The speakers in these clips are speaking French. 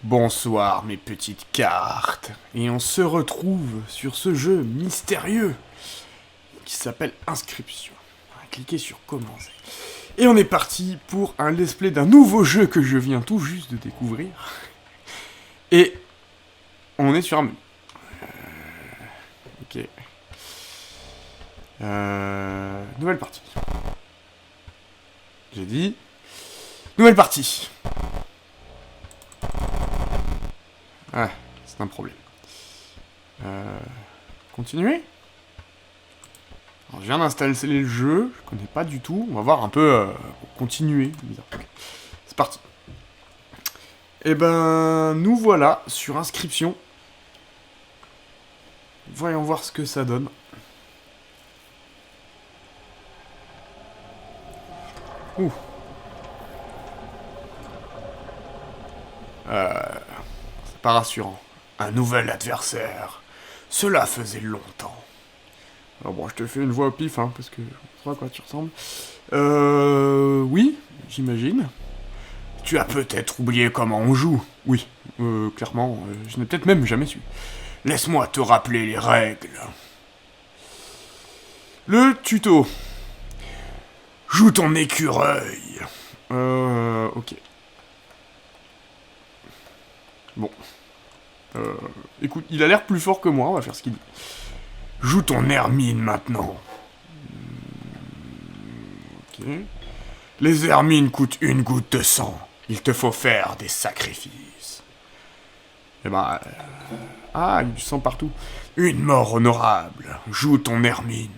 Bonsoir mes petites cartes, et on se retrouve sur ce jeu mystérieux qui s'appelle Inscription. On va cliquer sur commencer. Et on est parti pour un let's play d'un nouveau jeu que je viens tout juste de découvrir. Et on est sur un menu. Ok. Nouvelle partie. J'ai dit... Nouvelle partie. Ouais, c'est un problème. Continuer. Alors, je viens d'installer le jeu, je connais pas du tout. On va voir un peu... continuer. C'est parti. Et ben, nous voilà sur inscription. Voyons voir ce que ça donne. Ouh. C'est pas rassurant. Un nouvel adversaire. Cela faisait longtemps. Alors bon, je te fais une voix au pif, hein, parce que je sais pas à quoi tu ressembles. Oui, j'imagine. Tu as peut-être oublié comment on joue. Oui, clairement, je n'ai peut-être même jamais su. Laisse-moi te rappeler les règles. Le tuto. Joue ton écureuil. Ok. Bon. Écoute, il a l'air plus fort que moi, on va faire ce qu'il dit. Joue ton hermine maintenant. Ok. Les hermines coûtent une goutte de sang. Il te faut faire des sacrifices. Eh ben... Ah, il y a du sang partout. Une mort honorable. Joue ton hermine.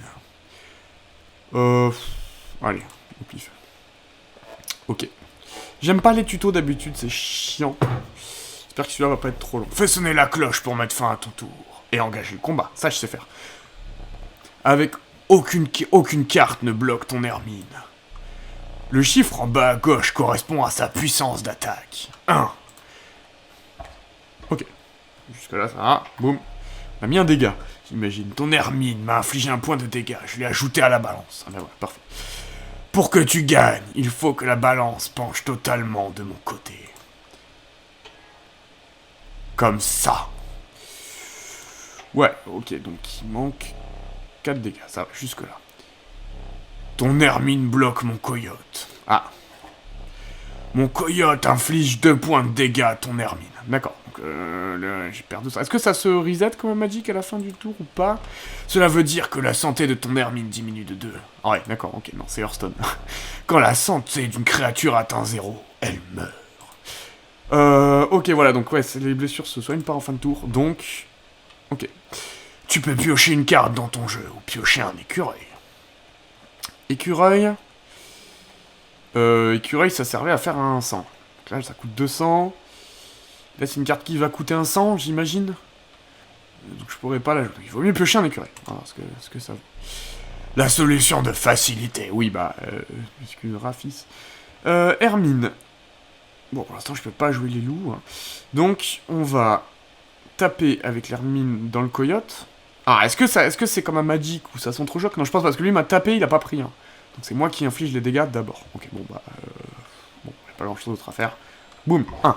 Allez, au pif. Ok. J'aime pas les tutos d'habitude, c'est chiant. J'espère que celui-là va pas être trop long. Fais sonner la cloche pour mettre fin à ton tour. Et engager le combat, ça je sais faire. Avec aucune carte ne bloque ton hermine. Le chiffre en bas à gauche correspond à sa puissance d'attaque. 1. Ok. Jusque là ça va. Boum. On a mis un dégât, j'imagine. Ton hermine m'a infligé un point de dégâts. Je l'ai ajouté à la balance. Ah ben voilà, parfait. Pour que tu gagnes, il faut que la balance penche totalement de mon côté. Comme ça. Ouais, ok, donc il manque 4 dégâts, ça va, jusque là. Ton hermine bloque mon coyote. Ah. Mon coyote inflige 2 points de dégâts à ton hermine. D'accord, donc j'ai perdu ça. Est-ce que ça se reset comme un magic à la fin du tour ou pas? Cela veut dire que la santé de ton hermine diminue de 2. Ah ouais, d'accord, ok, non, c'est Hearthstone. Quand la santé d'une créature atteint 0, elle meurt. Ok, voilà, donc ouais, les blessures se soignent pas en fin de tour, donc... Ok. Tu peux piocher une carte dans ton jeu, ou piocher un écureuil. Écureuil... écureuil, ça servait à faire un 100. Donc là, ça coûte 200. Là, c'est une carte qui va coûter un 100, j'imagine. Donc je pourrais pas la jouer. Il vaut mieux piocher un écureuil. Voilà, ce que ça vaut. La solution de facilité. Oui, bah... excuse Rafis. Hermine. Bon, pour l'instant, je peux pas jouer les loups. Hein. Donc, on va taper avec l'hermine dans le coyote. Ah, est-ce que c'est comme un magic ou ça sent trop choc? Non, je pense parce que lui m'a tapé, il a pas pris. Hein. Donc c'est moi qui inflige les dégâts d'abord. Ok, bon, bah... Bon, y a pas grand-chose d'autre à faire. Boum, 1.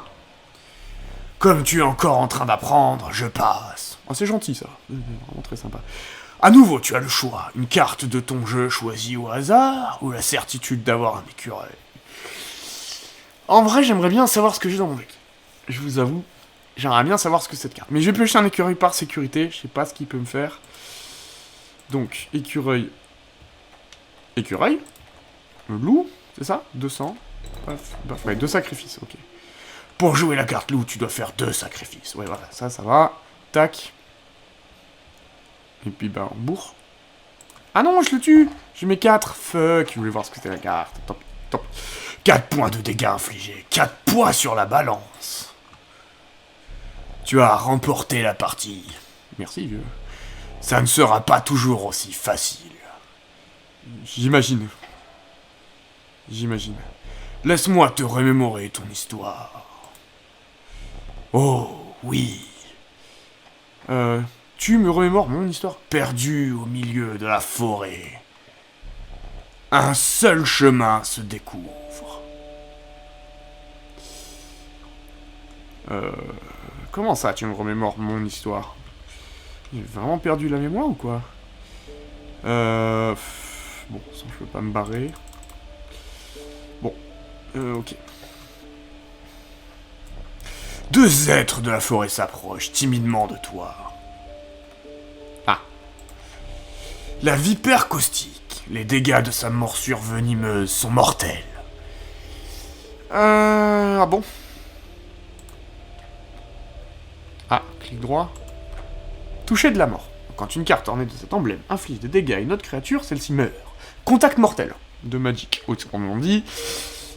Comme tu es encore en train d'apprendre, je passe. Oh, c'est gentil, ça. Vraiment très sympa. À nouveau, tu as le choix. Une carte de ton jeu choisie au hasard, ou la certitude d'avoir un écureuil. En vrai, j'aimerais bien savoir ce que j'ai dans mon deck. Je vous avoue, j'aimerais bien savoir ce que c'est cette carte. Mais je vais piocher un écureuil par sécurité, je sais pas ce qu'il peut me faire. Donc, écureuil. Écureuil. Le loup, c'est ça? 200. Ouais, 2 sacrifices, ok. Pour jouer la carte loup, tu dois faire 2 sacrifices. Ouais, voilà, ça va. Tac. Et puis, bah, on bourre. Ah non, je le tue! J'ai mes 4. Fuck, je voulais voir ce que c'était la carte. Tant pis, tant pis. 4 points de dégâts infligés. 4 points sur la balance. Tu as remporté la partie. Merci, vieux. Ça ne sera pas toujours aussi facile. J'imagine. J'imagine. Laisse-moi te remémorer ton histoire. Oh, oui. Tu me remémores mon histoire? Perdu au milieu de la forêt. Un seul chemin se découvre. Comment ça, tu me remémores mon histoire? J'ai vraiment perdu la mémoire ou quoi? Bon, ça, je peux pas me barrer. Bon, ok. Deux êtres de la forêt s'approchent timidement de toi. Ah. La vipère caustique. Les dégâts de sa morsure venimeuse sont mortels. Ah bon? Ah, clic droit. Toucher de la mort. Quand une carte ornée de cet emblème inflige des dégâts à une autre créature, celle-ci meurt. Contact mortel de Magic. Autrement dit,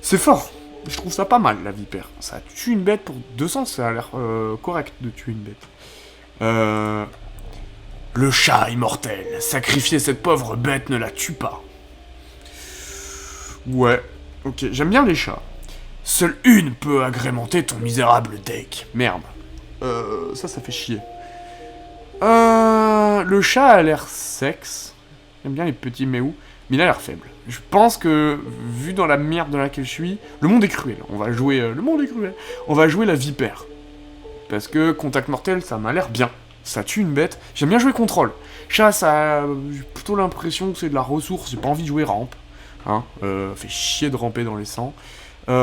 c'est fort. Je trouve ça pas mal, la vipère. Ça tue une bête pour 200, ça a l'air correct de tuer une bête. Le chat immortel. Sacrifier cette pauvre bête ne la tue pas. Ouais, ok, j'aime bien les chats. Seule une peut agrémenter ton misérable deck. Merde. Ça fait chier. Le chat a l'air sexe. J'aime bien les petits méous, mais il a l'air faible. Je pense que, vu dans la merde dans laquelle je suis, le monde est cruel. On va jouer... le monde est cruel. On va jouer la vipère. Parce que contact mortel, ça m'a l'air bien. Ça tue une bête. J'aime bien jouer contrôle. Chat, ça... J'ai plutôt l'impression que c'est de la ressource. J'ai pas envie de jouer rampe. Hein, fait chier de ramper dans les sangs. Surtout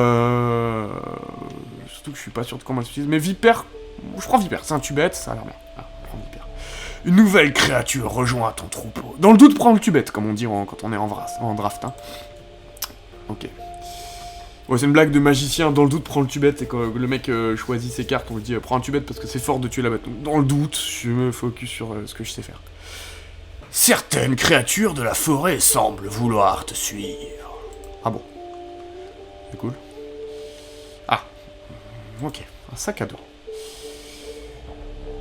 que je suis pas sûr de comment elle s'utilise. Mais vipère... Je prends vipère. C'est un tubette, ça a l'air bien. Ah, je prends vipère. Une nouvelle créature rejoint ton troupeau. Dans le doute, prends le tubette, comme on dit quand on est en draft. Hein. Ok. Ouais, c'est une blague de magicien. Dans le doute, prends le tubette. Et quand le mec choisit ses cartes, on lui dit prends un tubette parce que c'est fort de tuer la bête. Donc, dans le doute, je me focus sur ce que je sais faire. Certaines créatures de la forêt semblent vouloir te suivre. Ah bon. C'est cool. Ah. Ok. Un sac à dos.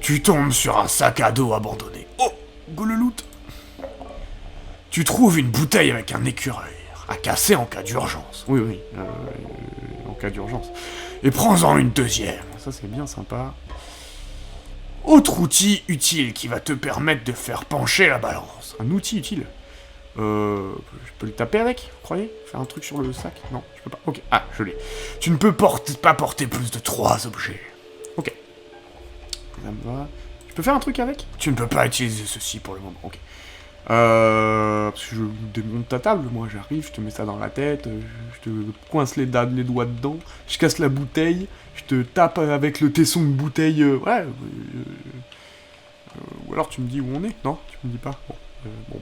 Tu tombes sur un sac à dos abandonné. Oh, go le loot. Tu trouves une bouteille avec un écureuil à casser en cas d'urgence. Oui, en cas d'urgence. Et prends-en une deuxième. Ça, c'est bien sympa. Autre outil utile qui va te permettre de faire pencher la balance. Un outil utile. Je peux le taper avec, vous croyez? Faire un truc sur le sac? Non, je peux pas. Ok, ah, je l'ai. Tu ne peux pas porter plus de 3 objets. Ok. Ça me va. Je peux faire un truc avec? Tu ne peux pas utiliser ceci pour le moment. Ok. Parce que je démonte ta table, moi j'arrive, je te mets ça dans la tête, je te coince les doigts dedans, je casse la bouteille, je te tape avec le tesson de bouteille, ouais. Ou alors tu me dis où on est? Non, tu me dis pas. Bon,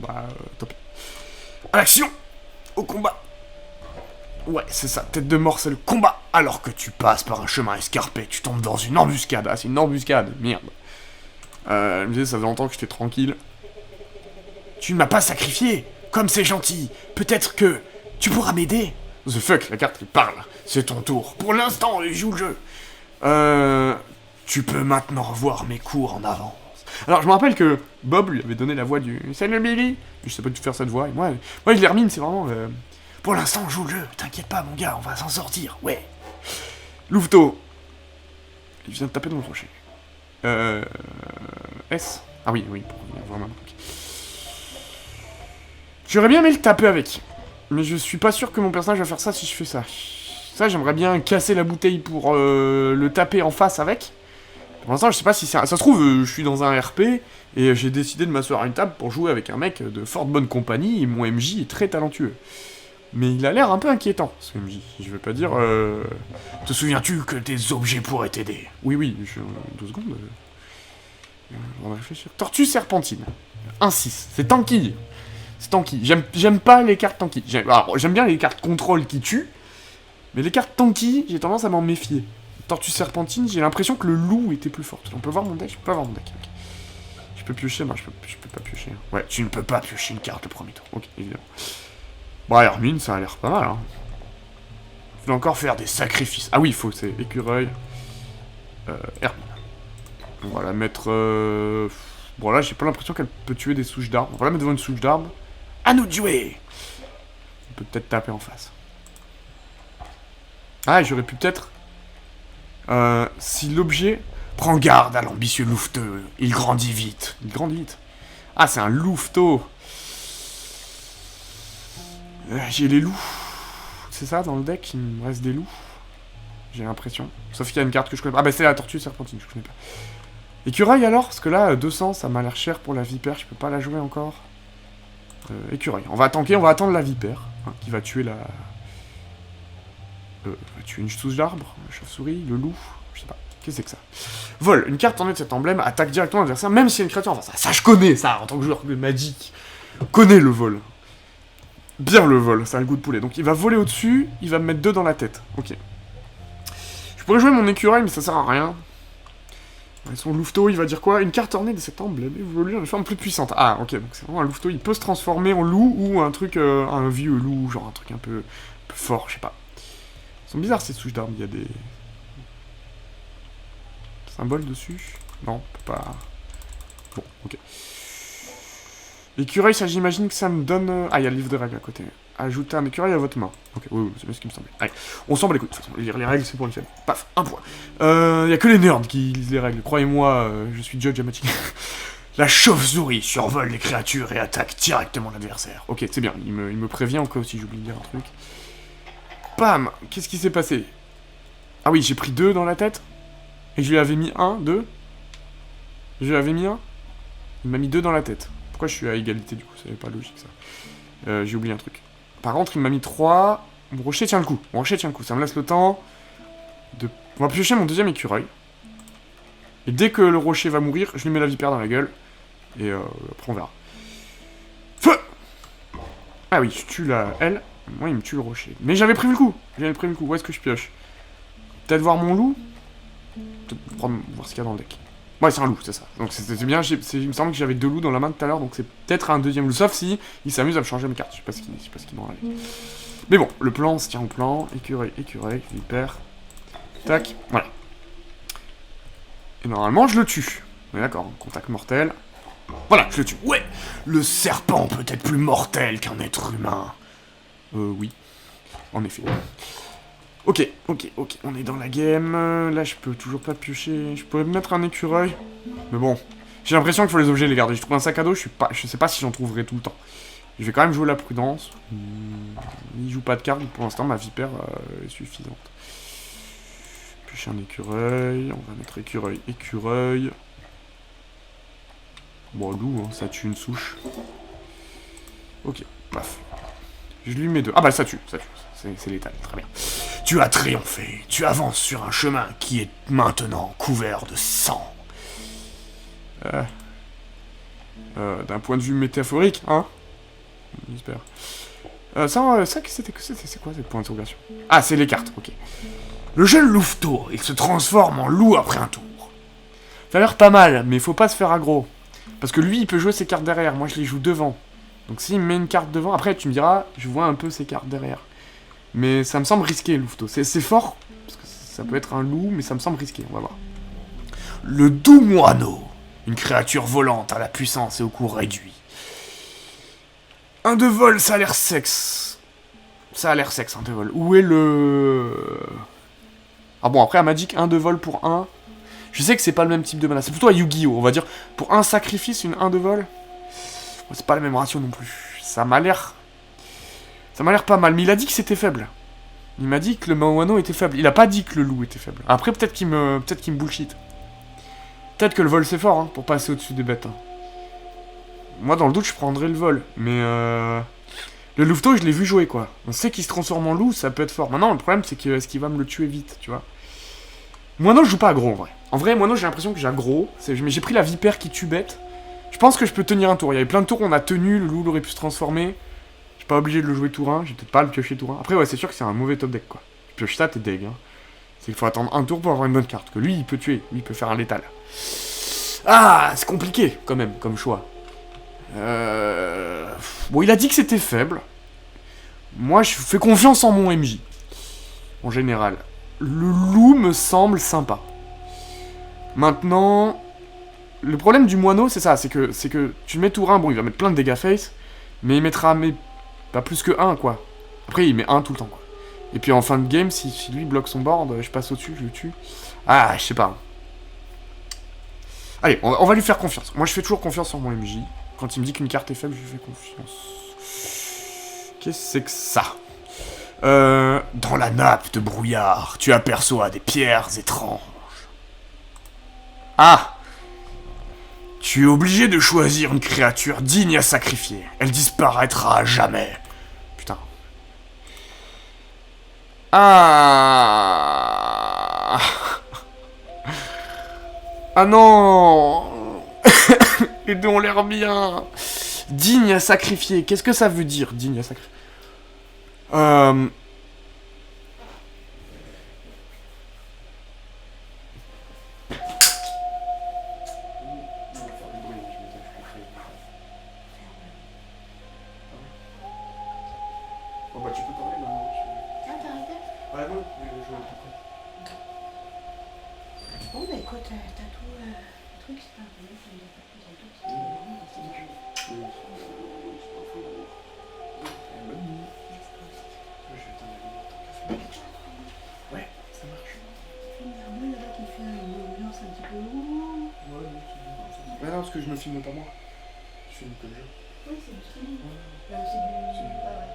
top. À l'action! Au combat! Ouais, c'est ça, tête de mort, c'est le combat. Alors que tu passes par un chemin escarpé, tu tombes dans une embuscade. Ah, c'est une embuscade, merde. Je me disais, ça fait longtemps que j'étais tranquille. Tu ne m'as pas sacrifié. Comme c'est gentil. Peut-être que tu pourras m'aider. The fuck, la carte qui parle. C'est ton tour. Pour l'instant, joue le jeu. Tu peux maintenant revoir mes cours en avance. Alors, je me rappelle que Bob lui avait donné la voix du... Salut Billy. Je sais pas du faire cette voix. Et moi je l'hermine, c'est vraiment... Pour l'instant, joue le jeu. T'inquiète pas, mon gars, on va s'en sortir. Ouais. Louveteau. Il vient de taper dans le crochet. S. Ah oui, pour voir maintenant. Okay. J'aurais bien aimé le taper avec. Mais je suis pas sûr que mon personnage va faire ça si je fais ça. Ça, j'aimerais bien casser la bouteille pour le taper en face avec. Pour l'instant, je sais pas si c'est... Ça se trouve, je suis dans un RP, et j'ai décidé de m'asseoir à une table pour jouer avec un mec de fort bonne compagnie, et mon MJ est très talentueux. Mais il a l'air un peu inquiétant, ce MJ. Je vais pas dire... Te souviens-tu que tes objets pourraient t'aider? Oui, 2 secondes. On va réfléchir. Tortue serpentine. 1-6. C'est tanky. C'est tanky. J'aime pas les cartes tanky. J'aime bien les cartes contrôle qui tuent, mais les cartes tanky, j'ai tendance à m'en méfier. Tortue serpentine, j'ai l'impression que le loup était plus fort. On peut voir mon deck? Je peux pas voir mon deck. Okay. Je peux piocher? Non, je peux pas piocher. Ouais, tu ne peux pas piocher une carte le premier tour. Ok, évidemment. Bon, Hermine, ça a l'air pas mal, hein. Il faut encore faire des sacrifices. Ah oui, c'est écureuil. Hermine. On va la mettre... Bon, là, j'ai pas l'impression qu'elle peut tuer des souches d'arbres. On va la mettre devant une souche d'arbre. À nous de jouer! On peut peut-être taper en face. Ah, j'aurais pu peut-être... si l'objet... Prends garde à l'ambitieux louveteau. Il grandit vite. Il grandit vite. Ah, c'est un louveteau. J'ai les loups. C'est ça, dans le deck, il me reste des loups. J'ai l'impression. Sauf qu'il y a une carte que je connais pas. Ah bah c'est la tortue serpentine, je connais pas. Écureuil alors? Parce que là, 200, ça m'a l'air cher pour la vipère, je peux pas la jouer encore. Écureuil. On va tanker, on va attendre la vipère, hein, qui va tuer la... va tuer une souche d'arbre, la chauve-souris, le loup, je sais pas. Qu'est-ce que c'est que ça? Vol. Une carte ornée de cet emblème attaque directement l'adversaire, même si y a une créature. Enfin, ça je connais, ça, en tant que joueur de Magic. Connais le vol. Bien le vol, ça a le goût de poulet. Donc il va voler au-dessus, il va me mettre 2 dans la tête. Ok. Je pourrais jouer mon écureuil, mais ça sert à rien. Son louveteau, il va dire quoi? Une carte ornée de cet emblème évolue en forme plus puissante. Ah, ok, donc c'est vraiment un louveteau, il peut se transformer en loup ou un truc, un vieux loup, genre un truc un peu fort, je sais pas. Ils sont bizarres ces souches d'armes, il y a des... symboles dessus? Non, on peut pas... Bon, ok. L'écureuil, ça j'imagine que ça me donne... Ah, il y a le livre de règles à côté. Ajoutez un écureuil à votre main. Ok, oui, c'est bien ce qui me semblait. Allez, on s'en bat les couilles, de toute façon. Lire les règles, c'est pour les faibles. Paf, un point. Il y a que les nerds qui lisent les règles. Croyez-moi, je suis judge à Magic. La chauve-souris survole les créatures et attaque directement l'adversaire. Ok, c'est bien, il me prévient encore si j'oublie de dire un truc. Bam! Qu'est-ce qui s'est passé? Ah oui, j'ai pris 2 dans la tête. Et je lui avais mis 1, 2. Je lui avais mis 1. Il m'a mis 2 dans la tête. Pourquoi je suis à égalité du coup? C'est pas logique ça. J'ai oublié un truc. Par contre, il m'a mis 3. Mon rocher tient le coup. Mon rocher tient le coup. Ça me laisse le temps de... On va piocher mon deuxième écureuil. Et dès que le rocher va mourir, je lui mets la vipère dans la gueule. Et après on verra. Feu! Ah oui, je tue la L. Moi, il me tue le rocher. Mais j'avais prévu le coup. J'avais prévu le coup. Où est-ce que je pioche? Peut-être voir mon loup? Peut-être voir ce qu'il y a dans le deck. Ouais, c'est un loup, c'est ça. Donc c'est bien, il me semble que j'avais 2 loups dans la main tout à l'heure, donc c'est peut-être un deuxième loup. Sauf si il s'amuse à me changer mes cartes. Je sais pas ce qu'il m'en allait. Mais bon, le plan, on se tient au plan. Écureuil, écureuil, vipère. Tac, voilà. Et normalement, je le tue. Mais d'accord, contact mortel. Voilà, je le tue. Ouais! Le serpent peut être plus mortel qu'un être humain. Oui. En effet. Ok, on est dans la game. Là, je peux toujours pas piocher. Je pourrais me mettre un écureuil. Mais bon, j'ai l'impression qu'il faut les objets les garder. Je trouve un sac à dos, je sais pas si j'en trouverai tout le temps. Je vais quand même jouer la prudence. Il joue pas de carte, pour l'instant, ma vipère est suffisante. Piocher un écureuil. On va mettre écureuil, écureuil. Bon, loup, hein, ça tue une souche. Ok, paf. Je lui mets 2. Ah bah, ça tue. C'est létal, très bien. Tu as triomphé, tu avances sur un chemin qui est maintenant couvert de sang. D'un point de vue métaphorique, hein? J'espère. Ça, c'est quoi ces points d'interrogation? Ah, c'est les cartes, ok. Le jeune louveteau, il se transforme en loup après un tour. Ça a l'air pas mal, mais faut pas se faire aggro. Parce que lui, il peut jouer ses cartes derrière, moi je les joue devant. Donc s'il me met une carte devant, après tu me diras, je vois un peu ses cartes derrière. Mais ça me semble risqué, louveteau. C'est fort, parce que ça peut être un loup, mais ça me semble risqué, on va voir. Le doux moineau. Une créature volante à la puissance et au cours réduit. 1 de vol, ça a l'air sexe. Ça a l'air sexe, 1 de vol. Où est le... Ah bon, après à Magic, 1 de vol pour 1. Je sais que c'est pas le même type de mana. C'est plutôt à Yu-Gi-Oh! On va dire, pour un sacrifice, une 1 de vol. C'est pas le même ratio non plus. Ça m'a l'air pas mal, mais il a dit que c'était faible. Il m'a dit que le moineau était faible. Il a pas dit que le loup était faible. Après, peut-être qu'il me bullshit. Peut-être que le vol c'est fort, hein, pour passer au-dessus des bêtes. Hein. Moi, dans le doute, je prendrais le vol. Mais le louveteau, je l'ai vu jouer, quoi. On sait qu'il se transforme en loup, ça peut être fort. Maintenant, le problème, c'est que est-ce qu'il va me le tuer vite, tu vois. Moineau, je joue pas aggro, en vrai. En vrai, Moineau, j'ai l'impression que j'ai aggro. Mais j'ai pris la vipère qui tue bête. Je pense que je peux tenir un tour. Il y avait plein de tours où on a tenu, le loup aurait pu se transformer. Je suis pas obligé de le jouer tour 1, j'ai peut-être pas à le piocher tour 1. Après, ouais, c'est sûr que c'est un mauvais top deck, quoi. Tu pioches ça, t'es deg, hein. C'est qu'il faut attendre un tour pour avoir une bonne carte. Que lui, il peut tuer, lui, il peut faire un létal. Ah, c'est compliqué, quand même, comme choix. Bon, il a dit que c'était faible. Moi, je fais confiance en mon MJ. En général. Le loup me semble sympa. Maintenant... Le problème du moineau, c'est ça, c'est que tu le mets tour 1, bon, il va mettre plein de dégâts face, mais il mettra pas plus que 1, quoi. Après, il met 1 tout le temps, quoi. Et puis en fin de game, si lui bloque son board, je passe au-dessus, je le tue. Ah, je sais pas. Allez, on va lui faire confiance. Moi, je fais toujours confiance en mon MJ. Quand il me dit qu'une carte est faible, je lui fais confiance. Qu'est-ce que c'est que ça? Dans la nappe de brouillard, tu aperçois des pierres étranges. Ah! Tu es obligé de choisir une créature digne à sacrifier. Elle disparaîtra à jamais. Putain. Ah! Ah non! Les deux ont l'air bien. Digne à sacrifier. Qu'est-ce que ça veut dire, digne à sacrifier? Bon bah tu peux parler maintenant. Ah, t'as arrêté? Ouais, non, Bon, bah écoute, t'as tout le truc, c'est pas un peu mieux, il y a pas plus en tout, c'est vraiment c'est du cul. Ouais, ça marche. Il y a un bleu là-bas qui fait une ambiance un petit peu. Ouh. Ouais, non, parce que je me filme pas moi. Je filme que le jeu. Oui, c'est du streaming. C'est du. Ah ouais.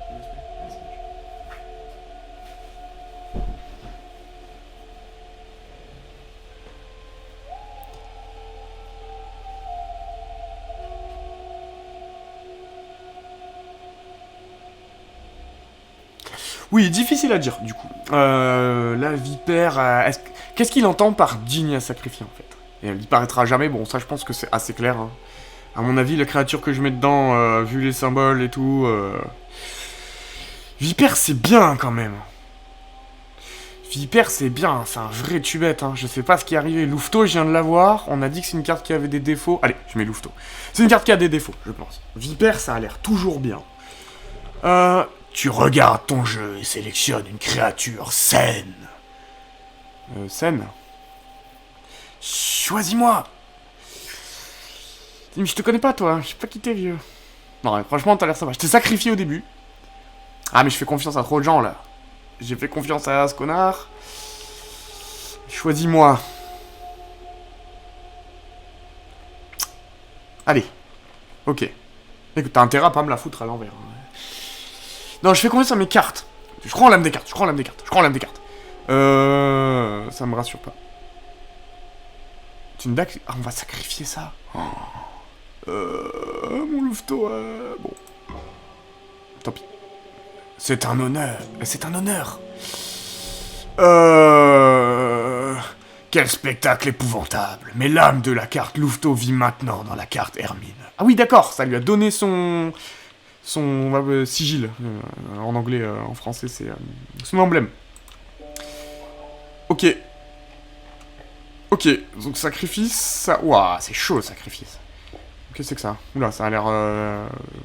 Oui, difficile à dire, du coup. La vipère, qu'est-ce qu'il entend par digne à sacrifier, en fait? Et elle disparaîtra jamais, bon, ça, je pense que c'est assez clair. Hein. À mon avis, la créature que je mets dedans, vu les symboles et tout... Vipère, c'est bien, quand même. Vipère, c'est bien, c'est un vrai tubette, hein. Je sais pas ce qui est arrivé. Louveteau, je viens de l'avoir. On a dit que c'est une carte qui avait des défauts. Allez, je mets Louveteau. C'est une carte qui a des défauts, je pense. Vipère, ça a l'air toujours bien. Tu regardes ton jeu et sélectionnes une créature saine. Saine? Choisis-moi. Mais je te connais pas, toi. Je sais pas qui t'es, vieux. Non, mais franchement, t'as l'air sympa. Je t'ai sacrifié au début. Ah, mais je fais confiance à trop de gens, là. J'ai fait confiance à ce connard. Choisis-moi. Allez. Ok. Écoute, t'as intérêt à pas me la foutre à l'envers. Hein. Non, je fais confiance à mes cartes. Je crois en l'âme des cartes. Ça me rassure pas. C'est une dague. Ah, on va sacrifier ça. Oh. Mon louveteau. Bon. Tant pis. C'est un honneur. Quel spectacle épouvantable. Mais l'âme de la carte Louveteau vit maintenant dans la carte Hermine. Ah oui, d'accord, ça lui a donné son sigil. En anglais, en français, c'est son emblème. Ok. Ok, donc sacrifice, ça... Ouah, c'est chaud, le sacrifice. Qu'est-ce que c'est que ça? Oula, ça a l'air...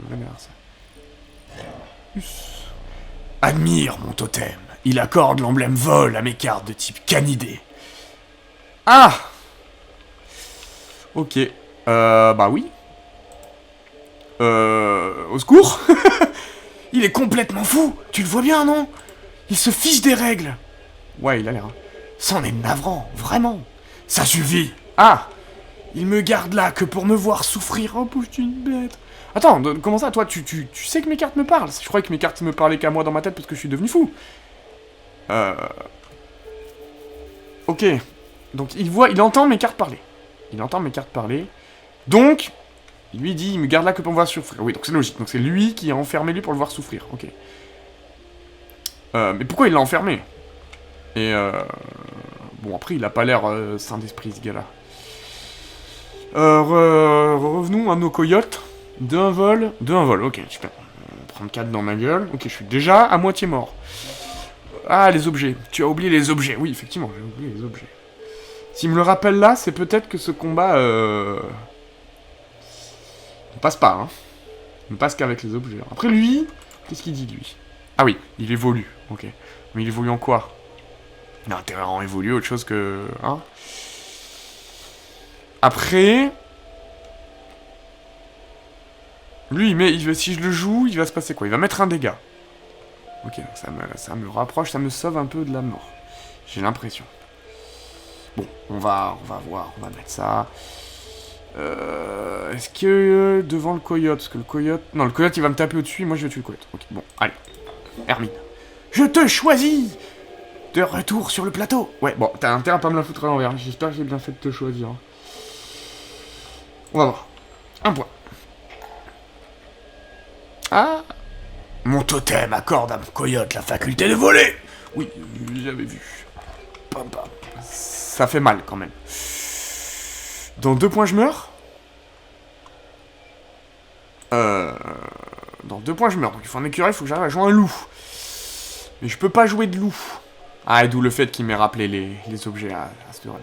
vénère, ça. Admire mon totem. Il accorde l'emblème vol à mes cartes de type canidé. Ah! Ok. Bah oui. Au secours. Il est complètement fou. Tu le vois bien, non? Il se fiche des règles. Ouais, il a l'air. Hein. C'en est navrant, vraiment. Ça suffit. Ah! Il me garde là que pour me voir souffrir. Oh, pauvre une bête. Attends, comment ça, toi, tu sais que mes cartes me parlent? Je croyais que mes cartes me parlaient qu'à moi dans ma tête parce que je suis devenu fou. Ok. Donc, il entend mes cartes parler. Donc, il lui dit, il me garde là que pour me voir souffrir. Oui, donc c'est logique. Donc c'est lui qui a enfermé lui pour le voir souffrir. Ok. Mais pourquoi il l'a enfermé? Et bon, après, il a pas l'air sain d'esprit, ce gars-là. Revenons à nos coyotes. D'un vol, ok, super. Prendre 4 dans ma gueule. Ok, je suis déjà à moitié mort. Ah, les objets. Tu as oublié les objets. Oui, effectivement, j'ai oublié les objets. S'il me le rappelle là, c'est peut-être que ce combat... On passe pas, hein. On passe qu'avec les objets. Après, lui... Qu'est-ce qu'il dit, lui? Ah oui, il évolue. Ok. Mais il évolue en quoi? Il a intérêt à en évoluer autre chose que... Hein? Après... Lui, si je le joue, il va se passer quoi? Il va mettre un dégât. Ok, donc ça me rapproche, ça me sauve un peu de la mort. J'ai l'impression. Bon, on va voir, on va mettre ça. Est-ce que devant le coyote, parce que le coyote... Non, le coyote il va me taper au-dessus, moi je vais tuer le coyote. Ok, bon, allez. Hermine. Je te choisis. De retour sur le plateau. Ouais, bon, t'as intérêt à pas me la foutre à l'envers. J'espère que j'ai bien fait de te choisir. On va voir. Un point. Ah. Mon totem accorde à mon coyote la faculté de voler. Oui, j'avais vu. Pam, pam. Ça fait mal, quand même. Dans 2 points, je meurs. Dans 2 points, je meurs. Donc il faut un écureuil, il faut que j'arrive à jouer un loup. Mais je peux pas jouer de loup. Ah, et d'où le fait qu'il m'ait rappelé les objets à ce run.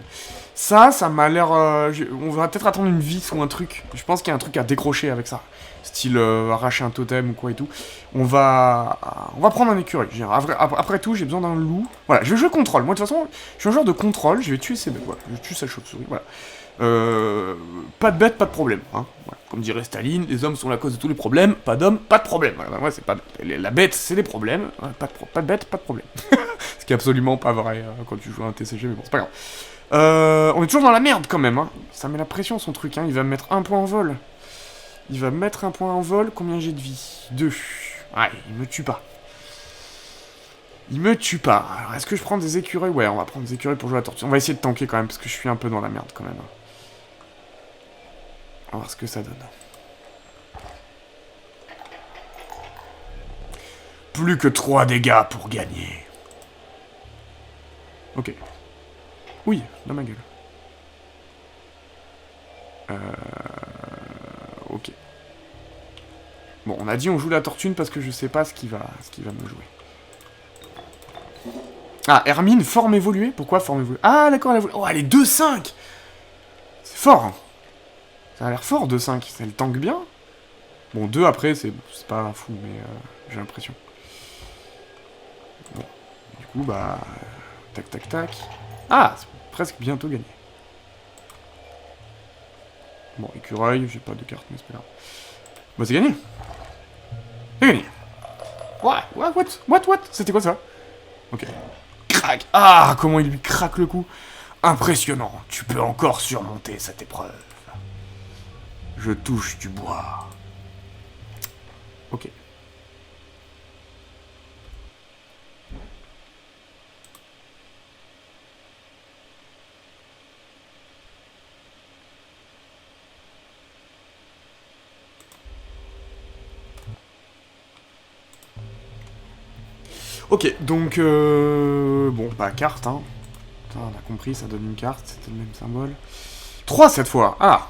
Ça m'a l'air... on va peut-être attendre une vis ou un truc. Je pense qu'il y a un truc à décrocher avec ça. Style arracher un totem ou quoi et tout. On va prendre un écureuil. Après tout, j'ai besoin d'un loup. Voilà, je vais jouer contrôle. Moi, de toute façon, je suis un joueur de contrôle. Je vais tuer ces bêtes. Voilà, je tue sa chauve-souris. Voilà. Pas de bête, pas de problème. Hein. Voilà. Comme dirait Staline, les hommes sont la cause de tous les problèmes. Pas d'hommes, pas de problème. Voilà, bah, moi, c'est pas... La bête, c'est des problèmes. Pas de bête, pas de problème. Ce qui est absolument pas vrai quand tu joues à un TCG, mais bon, c'est pas grave. On est toujours dans la merde quand même, hein. Ça met la pression son truc, hein. Il va me mettre 1 point en vol. Il va me mettre 1 point en vol. Combien j'ai de vie? 2. Ouais, il me tue pas. Il me tue pas. Alors, est-ce que je prends des écureuils? Ouais, on va prendre des écureuils pour jouer à la tortue. On va essayer de tanker quand même, parce que je suis un peu dans la merde quand même. On va voir ce que ça donne. Plus que 3 dégâts pour gagner. Ok. Oui, dans ma gueule. Ok. Bon, on a dit on joue la tortue parce que je sais pas ce qui va me jouer. Ah, Hermine, forme évoluée. Pourquoi forme évoluée? Ah, d'accord, elle a... Oh, elle est 2-5. C'est fort, hein. Ça a l'air fort, 2-5. Elle tank bien. Bon, 2 après, c'est pas fou, mais j'ai l'impression. Bon. Du coup, bah... tac, tac, tac. Ah, c'est presque bientôt gagné. Bon, écureuil, j'ai pas de carte, mais c'est pas grave. Bah, c'est gagné. C'est gagné. What? C'était quoi ça? Ok. Crac. Ah, comment il lui craque le cou. Impressionnant. Tu peux encore surmonter cette épreuve. Je touche du bois. Ok. Ok, donc... bon, bah, carte, hein. Putain, on a compris, ça donne une carte, c'était le même symbole. 3 cette fois. Ah,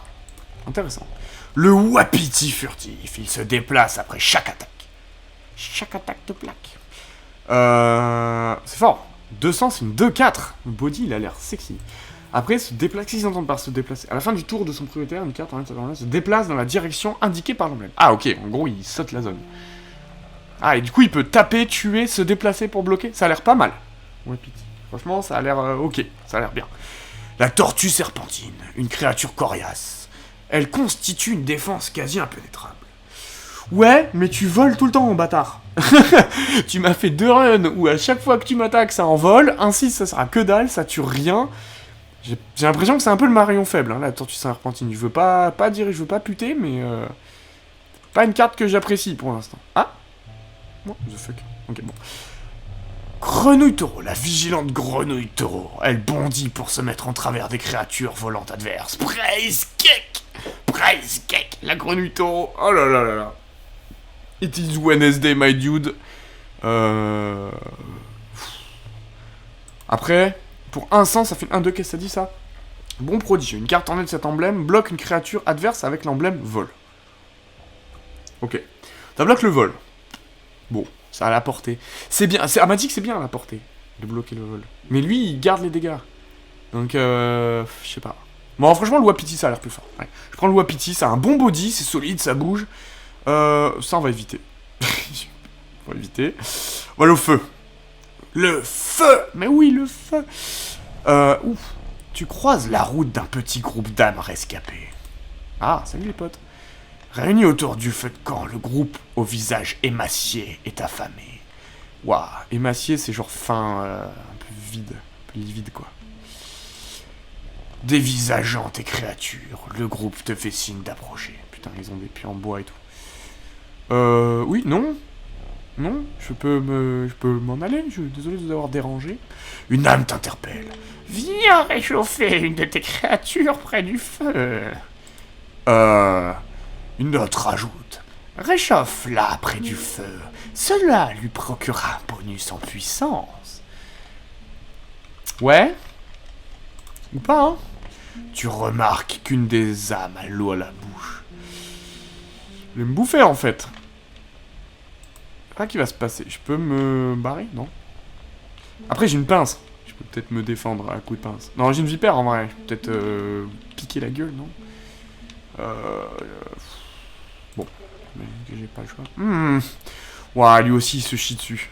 intéressant. Le Wapiti furtif, il se déplace après chaque attaque. Chaque attaque de plaque. C'est fort. 200, c'est une 2-4. Le body, il a l'air sexy. Après, se déplace, s'ils entendent par se déplacer. À la fin du tour de son propriétaire, une carte se déplace dans la direction indiquée par l'emblème. Ah, ok, en gros, il saute la zone. Ah, et du coup, il peut taper, tuer, se déplacer pour bloquer. Ça a l'air pas mal. Wapiti. Franchement, ça a l'air ok. Ça a l'air bien. La tortue serpentine, une créature coriace. Elle constitue une défense quasi impénétrable. Ouais, mais tu voles tout le temps, mon bâtard. Tu m'as fait 2 runs où à chaque fois que tu m'attaques, ça envole. Ainsi, ça sera que dalle, ça tue rien. J'ai l'impression que c'est un peu le marion faible, hein, la tortue serpentine. Je veux pas dire, je veux pas puter, mais... pas une carte que j'apprécie pour l'instant. Ah, non, the fuck. Ok, bon. Grenouille taureau, la vigilante grenouille taureau. Elle bondit pour se mettre en travers des créatures volantes adverses. Praise cake, la grenouille taureau. Oh là là là là. It is Wednesday, my dude. Après, pour 100, ça fait 1-2, qu'est-ce que ça dit ça? Bon prodigieux, une carte en aide de cet emblème bloque une créature adverse avec l'emblème vol. Ok. Ça bloque le vol. Bon, ça a la portée. C'est bien, elle m'a dit que c'est bien à la portée de bloquer le vol. Mais lui, il garde les dégâts. Donc, je sais pas. Bon, franchement, le Wapiti, ça a l'air plus fort. Ouais. Je prends le Wapiti, ça a un bon body, c'est solide, ça bouge. Ça, on va éviter. On va éviter. Voilà, au feu. Le feu! Mais oui, le feu! Ouf. Tu croises la route d'un petit groupe d'âmes rescapées. Ah, salut les potes. Réunis autour du feu de camp, le groupe au visage émacié est affamé. Waouh, émacié, c'est genre fin, un peu vide, un peu livide, quoi. Dévisageant tes créatures, le groupe te fait signe d'approcher. Putain, ils ont des pieds en bois et tout. Oui, non. Non? Je peux m'en aller? Désolé de vous avoir dérangé. Une âme t'interpelle. Viens réchauffer une de tes créatures près du feu. Une autre rajoute. Réchauffe-la près du feu. Cela lui procurera un bonus en puissance. Ouais? Ou pas, hein? Tu remarques qu'une des âmes a l'eau à la bouche. Je vais me bouffer, en fait. Qu'est-ce qui va se passer? Je peux me barrer? Non. Après, j'ai une pince. Je peux peut-être me défendre à coup de pince. Non, j'ai une vipère, en vrai. Je peux peut-être piquer la gueule, non? Bon. Mais j'ai pas le choix. Ouah, lui aussi, il se chie dessus.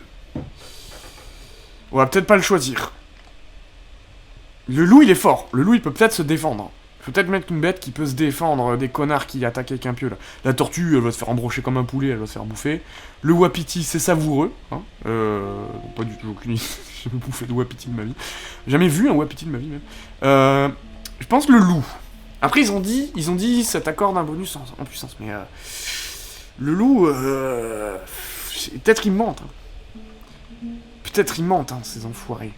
On va peut-être pas le choisir. Le loup, il est fort. Le loup, il peut peut-être se défendre. Faut peut-être mettre une bête qui peut se défendre des connards qui attaquent avec un pieu, là. La tortue, elle va se faire embrocher comme un poulet, elle va se faire bouffer. Le wapiti, c'est savoureux. Hein. Pas du tout, aucune idée. J'ai jamais bouffé de wapiti de ma vie. J'ai jamais vu un wapiti de ma vie, même. Je pense le loup. Après, ils ont dit, ça t'accorde un bonus en puissance, mais... le loup, peut-être il mente. Hein. Peut-être il mente, hein, ces enfoirés.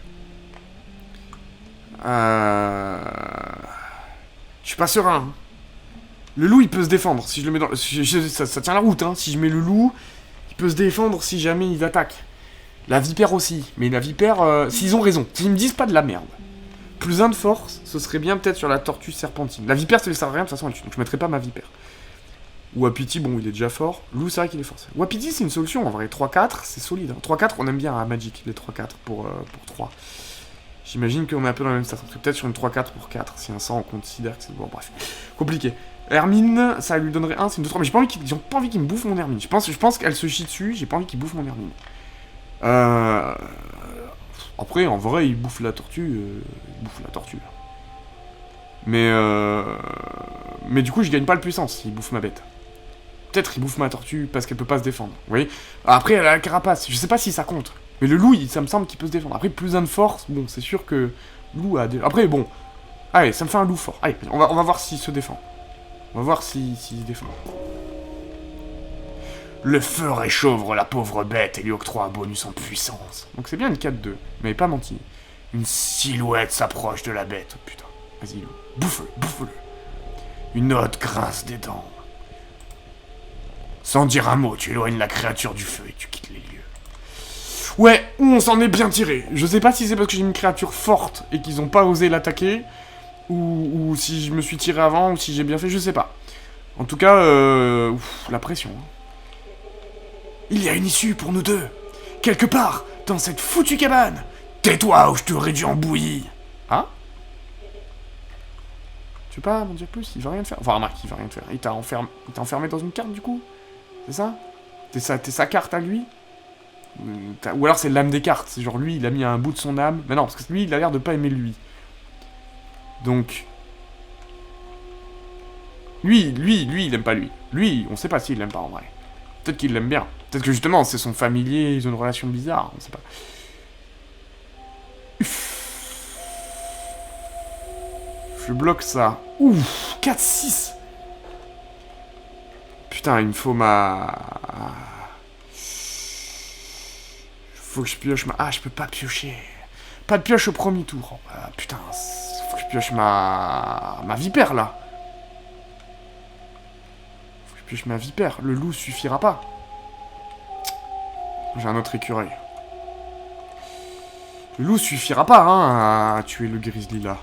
Je suis pas serein. Hein. Le loup, il peut se défendre. Si je le mets dans... ça tient la route, hein. Si je mets le loup, il peut se défendre si jamais il attaque. La vipère aussi. Mais la vipère, s'ils ont raison. S'ils me disent pas de la merde. Plus 1 de force, ce serait bien peut-être sur la tortue serpentine. La vipère, ça ne sert à rien, de toute façon, donc je mettrai pas ma vipère. Wapiti, bon, il est déjà fort. Loup, c'est vrai qu'il est fort. Wapiti, c'est une solution, en vrai. 3-4, c'est solide. Hein. 3-4, on aime bien à Magic, les 3-4 pour 3. J'imagine qu'on est un peu dans la même stat. On serait peut-être sur une 3-4 pour 4, si un 100 on considère que c'est... Bon, bref. Compliqué. Hermine, ça lui donnerait 1, c'est une 2-3. Mais j'ai pas envie qu'ils me bouffent mon Hermine. Je pense qu'elle se chie dessus, j'ai pas envie qu'ils bouffent mon Hermine. Après, en vrai, il bouffe la tortue. Mais du coup, je gagne pas le puissance s'il bouffe ma bête. Peut-être il bouffe ma tortue parce qu'elle peut pas se défendre. Vous voyez? Après, elle a la carapace. Je sais pas si ça compte. Mais le loup, ça me semble qu'il peut se défendre. Après, plus 1 de force, bon, c'est sûr que le loup a... Après, bon. Allez, ça me fait un loup fort. Allez, on va voir s'il se défend. On va voir s'il se défend. Le feu réchauffe la pauvre bête et lui octroie un bonus en puissance. Donc c'est bien une 4-2. Mais pas menti. Une silhouette s'approche de la bête. Oh, putain. Vas-y, loup. Bouffe-le. Une autre grince des dents. Sans dire un mot, tu éloignes la créature du feu et tu quittes les lieux. Ouais, on s'en est bien tiré. Je sais pas si c'est parce que j'ai une créature forte et qu'ils ont pas osé l'attaquer, ou si je me suis tiré avant, ou si j'ai bien fait, je sais pas. En tout cas, la pression. Il y a une issue pour nous deux. Quelque part, dans cette foutue cabane. Tais-toi ou je te réduis en bouillie. Ah? Tu veux pas m'en dire plus? Il va rien te faire. Enfin, remarque, il va rien te faire. Il t'a enfermé dans une carte, du coup? C'est ça? T'es sa carte à lui? Ou alors c'est l'âme des cartes. C'est genre lui, il a mis un bout de son âme. Mais non, parce que lui, il a l'air de pas aimer lui. Donc... Lui, il aime pas lui. Lui, on sait pas s'il l'aime pas en vrai. Peut-être qu'il l'aime bien. Peut-être que justement, c'est son familier, ils ont une relation bizarre, on sait pas. Je bloque ça. Ouf, 4-6. Putain, il me faut ma... Faut que je pioche ma... Ah, je peux pas piocher. Pas de pioche au premier tour. Putain, faut que je pioche ma vipère, là. Faut que je pioche ma vipère. Le loup suffira pas. J'ai un autre écureuil. Le loup suffira pas, hein, à tuer le grizzly, là.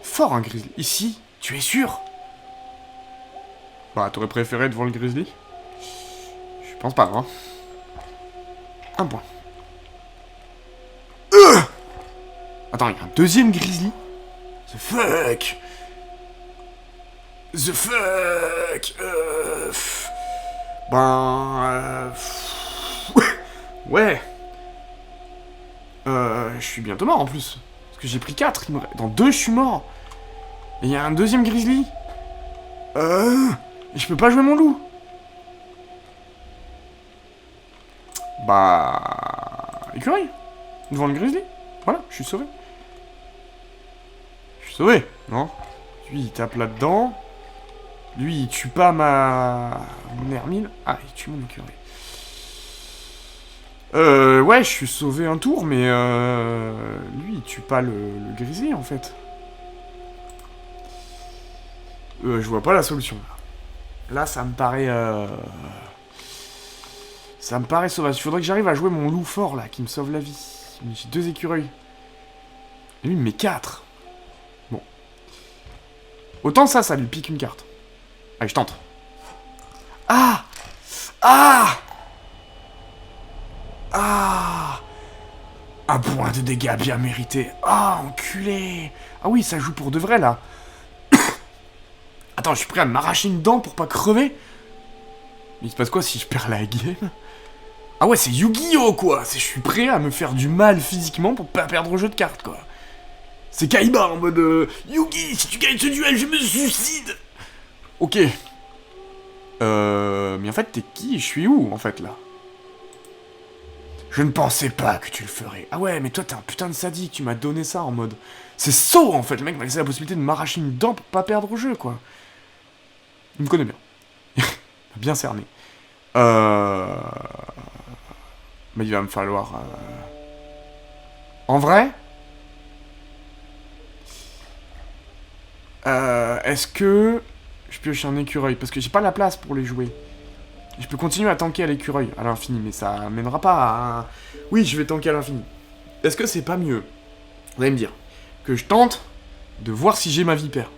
Fort, un grizzly. Ici, tu es sûr? Bah, t'aurais préféré devant le grizzly? Je pense pas, hein. Un point. Attends, il y a un deuxième grizzly? The fuck? The fuck? Ouais. Je suis bientôt mort en plus. Parce que j'ai pris 4. Dans 2, je suis mort. Et il y a un deuxième grizzly. Et je peux pas jouer mon loup. Bah... Écureuil. Devant le grizzly. Voilà, je suis sauvé. Je suis sauvé, non? Lui, il tape là-dedans. Lui, il tue pas mon Hermine. Ah, il tue mon écureuil. Ouais, je suis sauvé un tour, mais lui, il tue pas le grizzly, en fait. Je vois pas la solution. Là, ça me paraît... Ça me paraît sauvage. Il faudrait que j'arrive à jouer mon loup fort, là, qui me sauve la vie. Mais j'ai 2 écureuils. Et lui, il me met 4. Bon. Autant ça lui pique une carte. Allez, je tente. Ah! Ah! Ah! Un point de dégâts bien mérité. Ah, enculé! Ah oui, ça joue pour de vrai, là. Attends, je suis prêt à m'arracher une dent pour pas crever? Mais il se passe quoi si je perds la game? Ah ouais, c'est Yu-Gi-Oh, quoi! Je suis prêt à me faire du mal physiquement pour pas perdre au jeu de cartes, quoi. C'est Kaiba en mode Yugi, si tu gagnes ce duel, je me suicide! Ok. Mais en fait, t'es qui? Je suis où, en fait, là? Je ne pensais pas que tu le ferais. Ah ouais, mais toi, t'es un putain de sadique, tu m'as donné ça en mode... C'est saut, en fait, le mec m'a laissé la possibilité de m'arracher une dent pour pas perdre au jeu, quoi. Il me connaît bien. Il m'a bien cerné. Mais il va me falloir... En vrai? Est-ce que... Je pioche un écureuil, parce que j'ai pas la place pour les jouer. Je peux continuer à tanker à l'écureuil à l'infini, mais ça mènera pas à un... Oui, je vais tanker à l'infini. Est-ce que c'est pas mieux, vous allez me dire, que je tente de voir si j'ai ma vipère?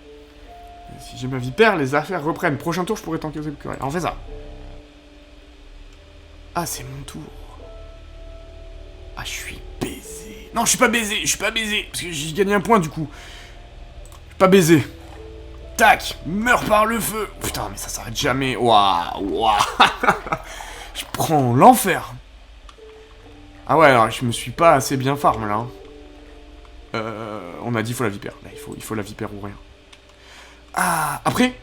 Si j'ai ma vipère, les affaires reprennent. Prochain tour, je pourrais tanker aux écureuils. Alors, on fait ça. Ah, c'est mon tour. Ah, je suis baisé. Non, je suis pas baisé, je suis pas baisé. Parce que j'ai gagné un point, du coup. Je suis pas baisé. Tac, meurs par le feu. Putain, mais ça s'arrête jamais. Waouh, waouh. Je prends l'enfer. Ah ouais, alors je me suis pas assez bien farm là. On a dit il faut la vipère. Là, il faut la vipère ou rien. Ah, après,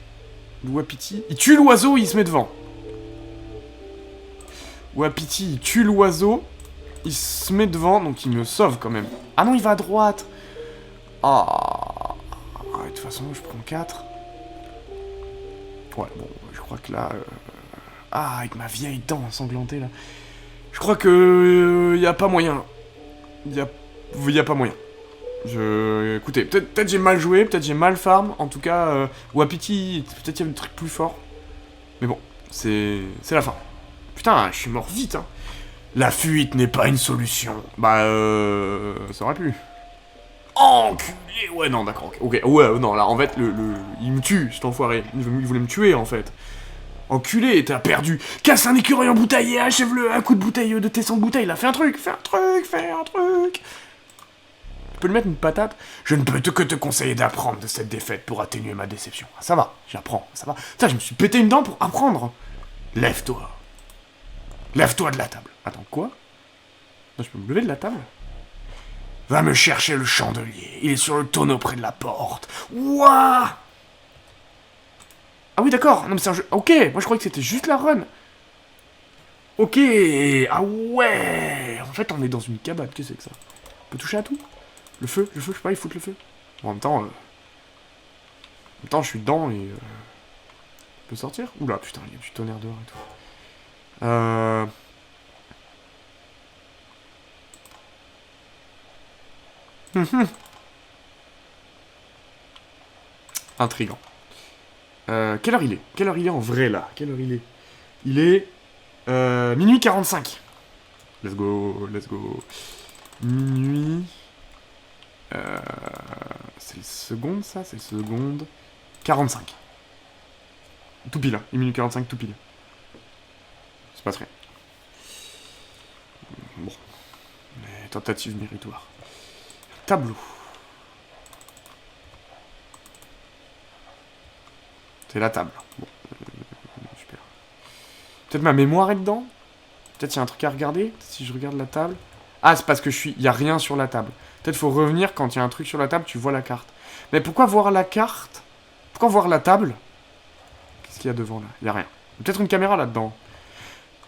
Wapiti, il tue l'oiseau, il se met devant. Wapiti, il tue l'oiseau, il se met devant, donc il me sauve quand même. Ah non, il va à droite. Ah, de toute façon, je prends 4. Ouais, bon, je crois que là... Ah, avec ma vieille dent ensanglantée, là. Je crois que... y a pas moyen. Y a pas moyen. Écoutez, peut-être j'ai mal joué, peut-être j'ai mal farm. En tout cas, Wapiti, peut-être il y a un truc plus fort. Mais bon, c'est la fin. Putain, je suis mort vite, hein. La fuite n'est pas une solution. Bah, ça aurait pu. Enculé. Ouais, non, d'accord, ok. Ouais, non, là, en fait, il me tue, cet enfoiré. Il voulait me tuer, en fait. Enculé, t'as perdu. Casse un écureuil embouteillé, achève-le, un coup de bouteille de thé sans bouteille, là, fais un truc. Tu peux lui mettre une patate? Je ne peux que te conseiller d'apprendre de cette défaite pour atténuer ma déception. Ah, ça va, j'apprends, ça va. Ça, je me suis pété une dent pour apprendre. Lève-toi. Lève-toi de la table. Attends, quoi? Non, je peux me lever de la table? Va me chercher le chandelier. Il est sur le tonneau près de la porte. Ouah! Ah oui, d'accord. Non, mais c'est un jeu... Ok, moi je croyais que c'était juste la run. Ok. Ah ouais. En fait, on est dans une cabane. Qu'est-ce que c'est que ça? On peut toucher à tout? Le feu, je sais pas, il fout le feu. Bon, en même temps, je suis dedans et... Je peux sortir? Oula, putain, il y a du tonnerre dehors et tout. Intriguant. Quelle heure il est? Quelle heure il est en vrai, là? Quelle heure il est? Il est... minuit 45. Let's go, let's go. Minuit... c'est le seconde, ça? C'est le seconde... 45. Tout pile, hein. Minuit 45, tout pile. C'est pas très... Bon. Mais tentative méritoire. Tableau. C'est la table. Bon. Super. Peut-être ma mémoire est dedans? Peut-être il y a un truc à regarder? Si je regarde la table... Ah, c'est parce que il y a rien sur la table. Peut-être faut revenir quand il y a un truc sur la table, tu vois la carte. Mais pourquoi voir la carte? Pourquoi voir la table? Qu'est-ce qu'il y a devant là? Il y a rien. Peut-être une caméra là-dedans.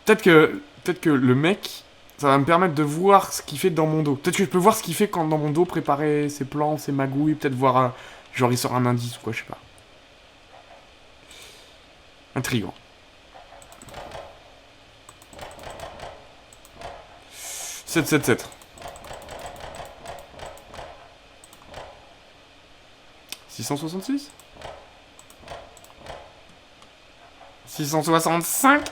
Peut-être que le mec, ça va me permettre de voir ce qu'il fait dans mon dos. Peut-être que je peux voir ce qu'il fait quand dans mon dos, préparer ses plans, ses magouilles, peut-être voir genre il sort un indice ou quoi, je sais pas. Intriguant. 777. 666. 665.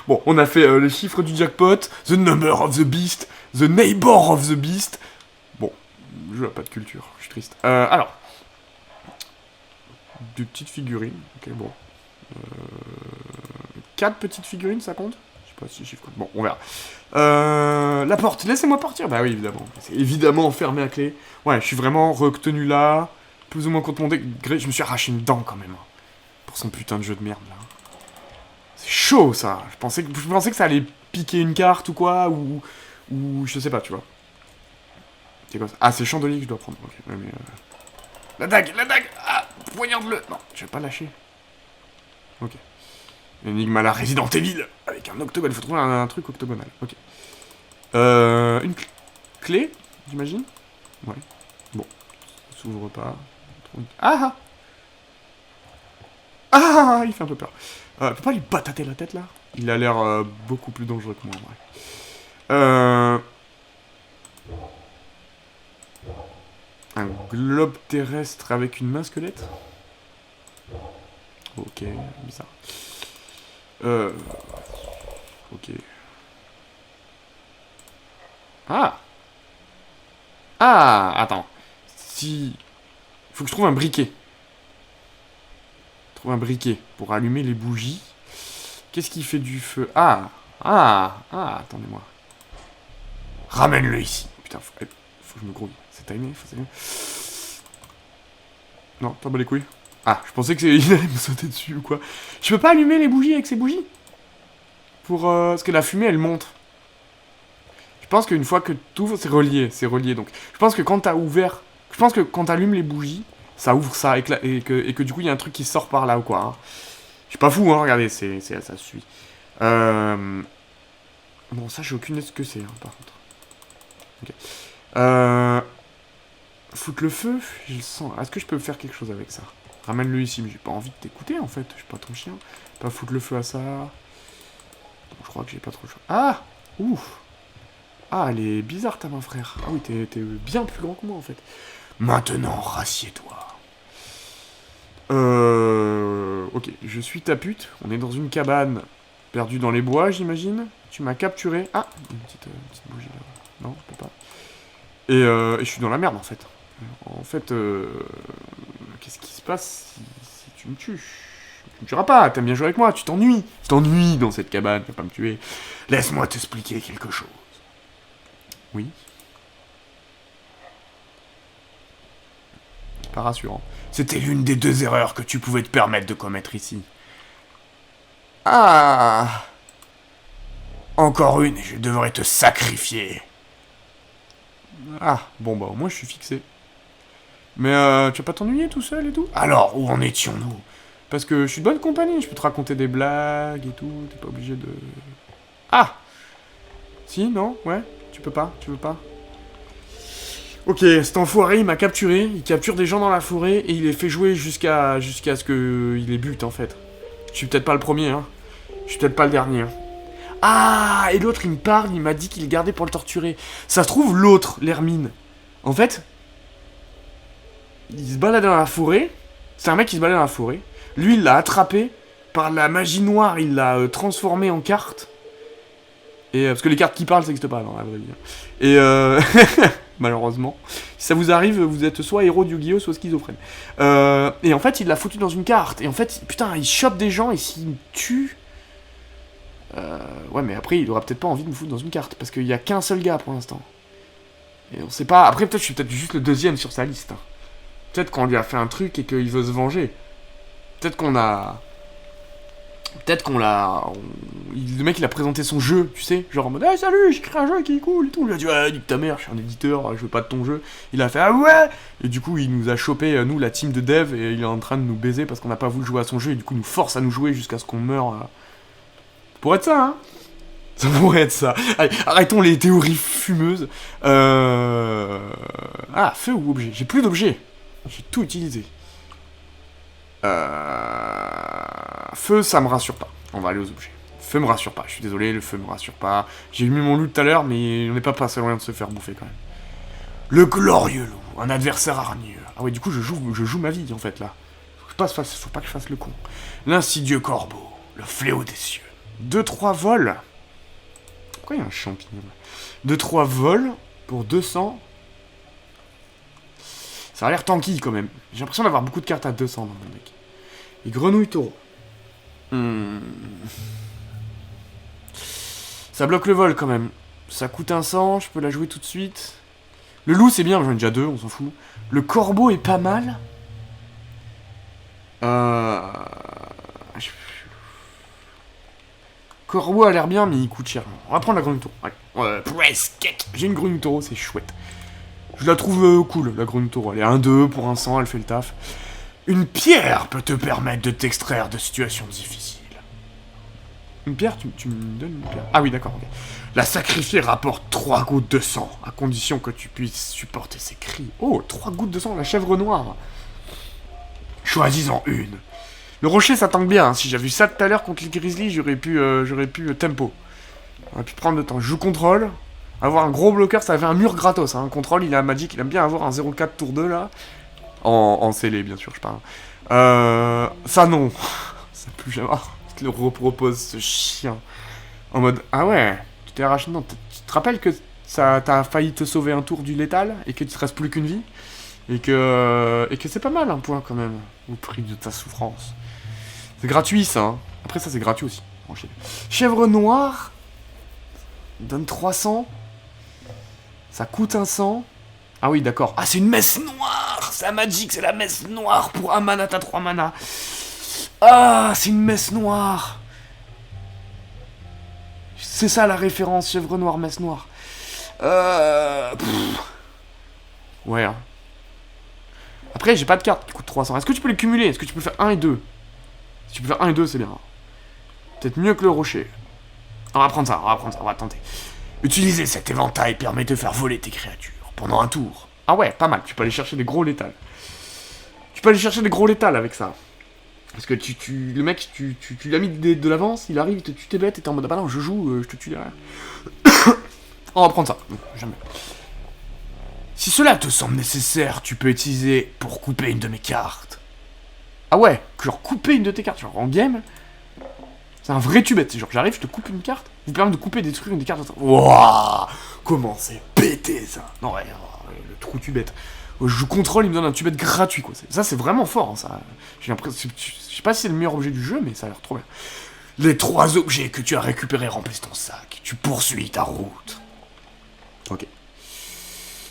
Bon, on a fait le chiffre du jackpot, the number of the beast, the neighbor of the beast. Bon, je n'ai pas de culture, je suis triste. Alors, deux petites figurines, ok, bon. 4 petites figurines, ça compte? Je sais pas si chiffre compte. Bon, on verra. La porte, laissez-moi partir. Bah oui, évidemment. C'est évidemment fermé à clé. Ouais, je suis vraiment retenu là, plus ou moins contre mon degré. Je me suis arraché une dent quand même. Hein, pour son putain de jeu de merde là. C'est chaud ça. Je pensais que ça allait piquer une carte ou quoi, ou je sais pas, tu vois. C'est quoi ça? Ah, c'est le chandelier que je dois prendre. Ok, ouais, mais la dague! Ah, poignarde-le! Non, je vais pas lâcher. Ok. Énigme à la Resident Evil, avec un octogone. Il faut trouver un truc octogonal. Ok. Une clé, j'imagine? Ouais. Bon. Ça s'ouvre pas. Ah! Ah! Il fait un peu peur. Faut pas lui batater la tête, là? Il a l'air beaucoup plus dangereux que moi, en vrai. Un globe terrestre avec une main squelette? Ok, bizarre. Ok. Ah! Ah! Attends. Si... Faut que je trouve un briquet. Trouve un briquet pour allumer les bougies. Qu'est-ce qui fait du feu? Ah! Ah! Ah! Attendez-moi. Ramène-le ici. Putain, faut que je me grouille. C'est timé, faut timé. Non, t'en bats les couilles. Ah, je pensais qu'il allait me sauter dessus ou quoi. Je peux pas allumer les bougies avec ces bougies? Pour... parce que la fumée, elle monte. Je pense qu'une fois que tout... C'est relié, donc. Je pense que quand t'as ouvert... Je pense que quand t'allumes les bougies, ça ouvre ça, et que du coup, il y a un truc qui sort par là ou quoi. Hein. Je suis pas fou, hein, regardez, ça suit. Bon, ça, j'ai aucune idée de ce que c'est, hein, par contre. Ok. Foutre le feu, je le sens. Est-ce que je peux faire quelque chose avec ça? Ramène-le ici, mais j'ai pas envie de t'écouter, en fait. Je suis pas ton chien. Pas foutre le feu à ça. Bon, je crois que j'ai pas trop le choix. Ah! Ouf! Ah, elle est bizarre, ta main, frère. Ah oui, t'es bien plus grand que moi, en fait. Maintenant, rassieds-toi. Ok, je suis ta pute. On est dans une cabane perdue dans les bois, j'imagine. Tu m'as capturé. Ah, une petite bougie là. Non, je peux pas. Et je suis dans la merde, en fait. En fait, qu'est-ce qui se passe si tu me tues? Tu me tueras pas, t'aimes bien jouer avec moi, tu t'ennuies. Tu t'ennuies dans cette cabane, tu vas pas me tuer. Laisse-moi t'expliquer quelque chose. Oui. Pas rassurant. C'était l'une des 2 erreurs que tu pouvais te permettre de commettre ici. Ah! Encore une et je devrais te sacrifier. Ah, bon bah au moins je suis fixé. Mais tu vas pas t'ennuyer tout seul et tout? Alors, où en étions-nous? Parce que je suis de bonne compagnie, je peux te raconter des blagues et tout, t'es pas obligé de... Ah! Si, non? Ouais? Tu veux pas? Ok, cet enfoiré, il m'a capturé, il capture des gens dans la forêt, et il les fait jouer jusqu'à ce qu'il les bute, en fait. Je suis peut-être pas le premier, hein. Je suis peut-être pas le dernier, hein. Ah! Et l'autre, il me parle, il m'a dit qu'il est gardé pour le torturer. Ça se trouve, l'autre, l'Hermine. En fait... Il se balade dans la forêt. C'est un mec qui se balade dans la forêt. Lui, il l'a attrapé. Par la magie noire, il l'a transformé en carte. Et, parce que les cartes qui parlent, ça n'existe pas, dans la vraie vie. Et malheureusement. Si ça vous arrive, vous êtes soit héros de Yu-Gi-Oh, soit schizophrène. Et en fait, il l'a foutu dans une carte. Et en fait, putain, il chope des gens et s'il me tue... ouais, mais après, il aura peut-être pas envie de me foutre dans une carte. Parce qu'il y a qu'un seul gars pour l'instant. Et on sait pas... Après, peut-être je suis peut-être juste le 2e sur sa liste. Hein. Peut-être qu'on lui a fait un truc et qu'il veut se venger. Peut-être qu'on l'a... Le mec, il a présenté son jeu, tu sais. Genre en mode, hey, salut, j'ai créé un jeu qui est cool et tout. Il a dit, ouais, nique ta mère, je suis un éditeur, je veux pas de ton jeu. Il a fait, ah ouais. Et du coup, il nous a chopé, nous, la team de dev, et il est en train de nous baiser parce qu'on n'a pas voulu jouer à son jeu. Et du coup, il nous force à nous jouer jusqu'à ce qu'on meure. Ça pourrait être ça, hein. Ça pourrait être ça. Allez, arrêtons les théories fumeuses. Ah, feu ou objet? J'ai plus d'objet. J'ai tout utilisé. Feu, ça me rassure pas. On va aller aux objets. feu me rassure pas, je suis désolé, le feu me rassure pas. J'ai mis mon loup tout à l'heure, mais on n'est pas passé loin de se faire bouffer quand même. Le glorieux loup, un adversaire hargneux. Ah ouais, du coup, je joue ma vie, en fait, là. Faut pas que je fasse le con. L'insidieux corbeau, le fléau des cieux. 2-3 vols. Pourquoi il y a un champignon là? 2-3 vols pour 200. Ça a l'air tanky, quand même. J'ai l'impression d'avoir beaucoup de cartes à 200 dans mon deck. Et grenouille taureau. Ça bloque le vol, quand même. Ça coûte un 100, je peux la jouer tout de suite. Le loup, c'est bien, j'en ai déjà 2, on s'en fout. Le corbeau est pas mal. Corbeau a l'air bien, mais il coûte cher. On va prendre la grenouille taureau. Ouais. Presque. J'ai une grenouille taureau, c'est chouette. Je la trouve cool, la grenouille taureau. Elle est 1-2 pour un 100, elle fait le taf. Une pierre peut te permettre de t'extraire de situations difficiles. Une pierre, tu me donnes une pierre? Ah oui, d'accord, ok. La sacrifier rapporte 3 gouttes de sang, à condition que tu puisses supporter ses cris. Oh, 3 gouttes de sang, la chèvre noire. Choisis-en une. Le rocher, ça tangue bien. Hein. Si j'avais vu ça tout à l'heure contre les grizzlies, j'aurais pu tempo. On aurait pu prendre le temps. Je joue contrôle. Avoir un gros bloqueur, ça fait un mur gratos. Hein. Contrôle, il a Magic, il aime bien avoir un 0-4 tour 2 là. En scellé, bien sûr, je parle. Ça non. Ça plus jamais. Je te le repropose, ce chien. En mode, ah ouais, tu t'es arraché. Non, tu te rappelles que t'as failli te sauver un tour du létal et que tu te restes plus qu'une vie et que c'est pas mal un point quand même, au prix de ta souffrance. C'est gratuit ça. Hein. Après ça, c'est gratuit aussi. Chèvre noire. Donne 300. Ça coûte un 100. Ah oui, d'accord. Ah, c'est une messe noire. C'est un Magic, c'est la messe noire. Pour un mana, t'as 3 mana. Ah, c'est une messe noire. C'est ça la référence, chèvre noire, messe noire. Ouais. Hein. Après, j'ai pas de carte qui coûte 300. Est-ce que tu peux les cumuler? Est-ce que tu peux faire 1 et 2? Si tu peux faire 1 et 2, c'est bien. Peut-être mieux que le rocher. On va prendre ça, on va tenter. Utiliser cet éventail permet de faire voler tes créatures pendant un tour. Ah ouais, pas mal, tu peux aller chercher des gros létals. Tu peux aller chercher des gros létals avec ça. Parce que le mec, tu lui as mis de l'avance, il arrive, tu t'es bête et t'es en mode ah bah non, je joue, je te tue derrière. On va prendre ça. Non, jamais. Si cela te semble nécessaire, tu peux utiliser pour couper une de mes cartes. Ah ouais, genre couper une de tes cartes, genre en game. C'est un vrai tubette, c'est genre j'arrive, je te coupe une carte, vous permet de couper, détruire une des cartes. Wouah, comment c'est pété ça. Non ouais, le trou tubette. Je contrôle, il me donne un tubette gratuit quoi. Ça c'est vraiment fort, hein, ça. J'ai l'impression, je sais pas si c'est le meilleur objet du jeu, mais ça a l'air trop bien. Les 3 objets que tu as récupérés remplissent ton sac. Tu poursuis ta route. Ok.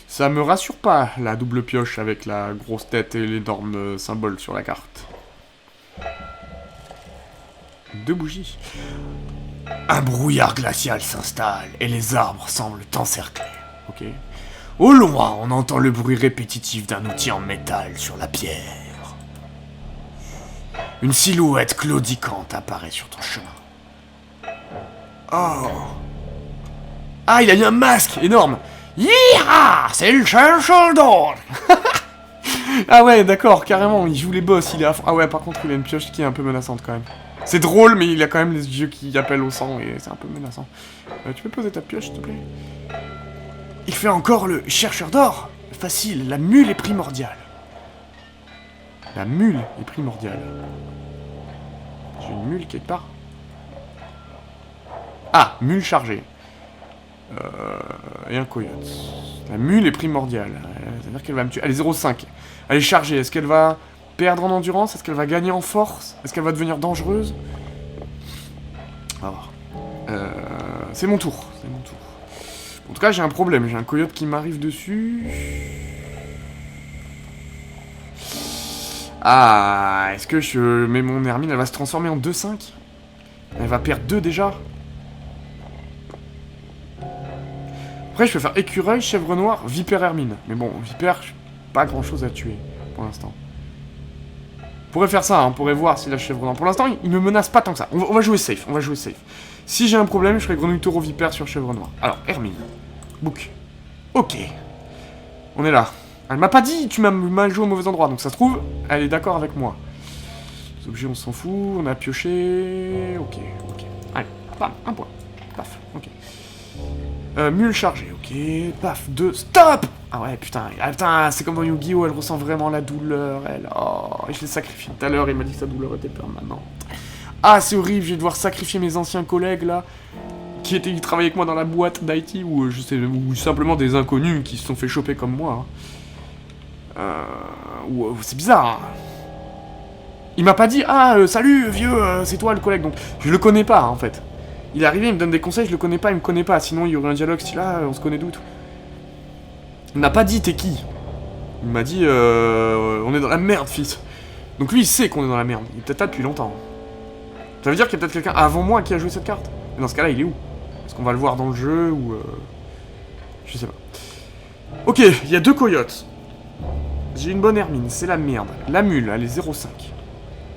Ça me rassure pas, la double pioche avec la grosse tête et l'énorme symbole sur la carte. 2 bougies. Un brouillard glacial s'installe et les arbres semblent t'encercler. Ok. Au loin, on entend le bruit répétitif d'un outil en métal sur la pierre. Une silhouette claudiquante apparaît sur ton chemin. Oh. Ah, il a mis un masque énorme. Yeeha, c'est le chercheur d'or. Ah ouais, d'accord, carrément, il joue les boss, il est à fond. Ah ouais, par contre, il a une pioche qui est un peu menaçante quand même. C'est drôle, mais il a quand même les yeux qui appellent au sang et c'est un peu menaçant. Tu peux poser ta pioche, s'il te plaît? Il fait encore le chercheur d'or. Facile, la mule est primordiale. La mule est primordiale. J'ai une mule quelque part. Ah, mule chargée. Et un coyote. La mule est primordiale. C'est-à-dire qu'elle va me tuer. Elle est 0,5. Elle est chargée. Est-ce qu'elle va perdre en endurance? Est-ce qu'elle va gagner en force? Est-ce qu'elle va devenir dangereuse? Alors. C'est mon tour. C'est mon tour. En tout cas, j'ai un problème. J'ai un coyote qui m'arrive dessus. Ah, est-ce que je mets mon Hermine? Elle va se transformer en 2-5? Elle va perdre 2 déjà? Après, je peux faire écureuil, chèvre noire, vipère Hermine. Mais bon, vipère, pas grand chose à tuer pour l'instant. On pourrait faire ça, hein, on pourrait voir si la chèvre noire. Pour l'instant, il me menace pas tant que ça. On va jouer safe, on va jouer safe. Si j'ai un problème, je ferai grenouille taureau vipère sur chèvre noire. Alors, Hermine. Book. Ok. On est là. Elle m'a pas dit, tu m'as mal joué au mauvais endroit, donc ça se trouve, elle est d'accord avec moi. Les objets, on s'en fout, on a pioché... Ok, ok. Allez. Bam, un point. Paf, ok. Mule chargée, ok. Paf, 2. Stop! Ah ouais, putain, c'est comme dans Yu-Gi-Oh! Elle ressent vraiment la douleur, elle. Oh, je l'ai sacrifié tout à l'heure, il m'a dit que sa douleur était permanente. Ah, c'est horrible, je vais devoir sacrifier mes anciens collègues, là, qui travaillaient avec moi dans la boîte d'IT, ou simplement des inconnus qui se sont fait choper comme moi. C'est bizarre. Il m'a pas dit, salut, vieux, c'est toi le collègue, donc je le connais pas, en fait. Il est arrivé, il me donne des conseils, je le connais pas, il me connaît pas, sinon il y aurait un dialogue style, on se connaît d'où, tout. Il m'a pas dit, t'es qui? Il m'a dit, on est dans la merde, fils. Donc lui, il sait qu'on est dans la merde, il est peut-être là depuis longtemps. Ça veut dire qu'il y a peut-être quelqu'un avant moi qui a joué cette carte. Et dans ce cas-là, il est où? Est-ce qu'on va le voir dans le jeu, ou... Je sais pas. Ok, il y a 2 coyotes. J'ai une bonne hermine, c'est la merde. La mule, elle est 0,5.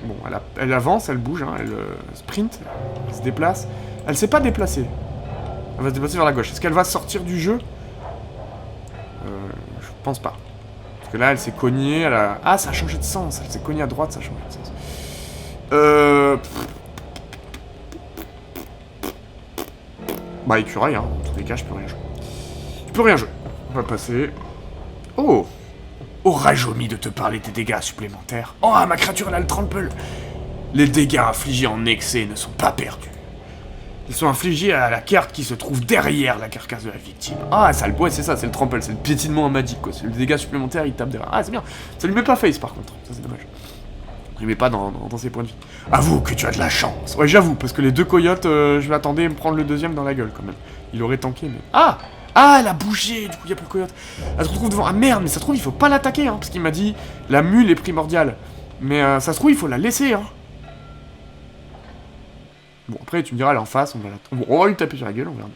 Bon, elle avance, elle bouge, hein, elle sprint, elle se déplace. Elle s'est pas déplacée. Elle va se déplacer vers la gauche. Est-ce qu'elle va sortir du jeu? Je pense pas. Parce que là, elle s'est cognée, elle a... Ah, ça a changé de sens. Elle s'est cognée à droite, ça a changé de sens. Bah, écureuil, hein. Dans tous les cas, je peux rien jouer. Je peux rien jouer. On va passer... Oh! Aurais-je omis de te parler des dégâts supplémentaires? Oh, ma créature, elle a le trample! Les dégâts infligés en excès ne sont pas perdus. Ils sont infligés à la carte qui se trouve derrière la carcasse de la victime. Ah, ça, ouais, c'est ça, c'est le trample, c'est le piétinement magique, quoi. C'est le dégât supplémentaire, il tape derrière. Ah, c'est bien. Ça lui met pas face, par contre. Ça, c'est dommage. Il met pas dans ses points de vie. Avoue que tu as de la chance. Ouais, j'avoue, parce que les 2 coyotes, je m'attendais à me prendre le deuxième dans la gueule, quand même. Il aurait tanké, mais... Ah, elle a bougé, du coup, il y a plus de coyote. Elle se retrouve devant... Ah, merde, mais ça se trouve, il faut pas l'attaquer, hein, parce qu'il m'a dit, la mule est primordiale. Mais ça se trouve, il faut la laisser, hein. Bon, après, tu me diras, elle est en face, on va lui taper sur la gueule, on verra.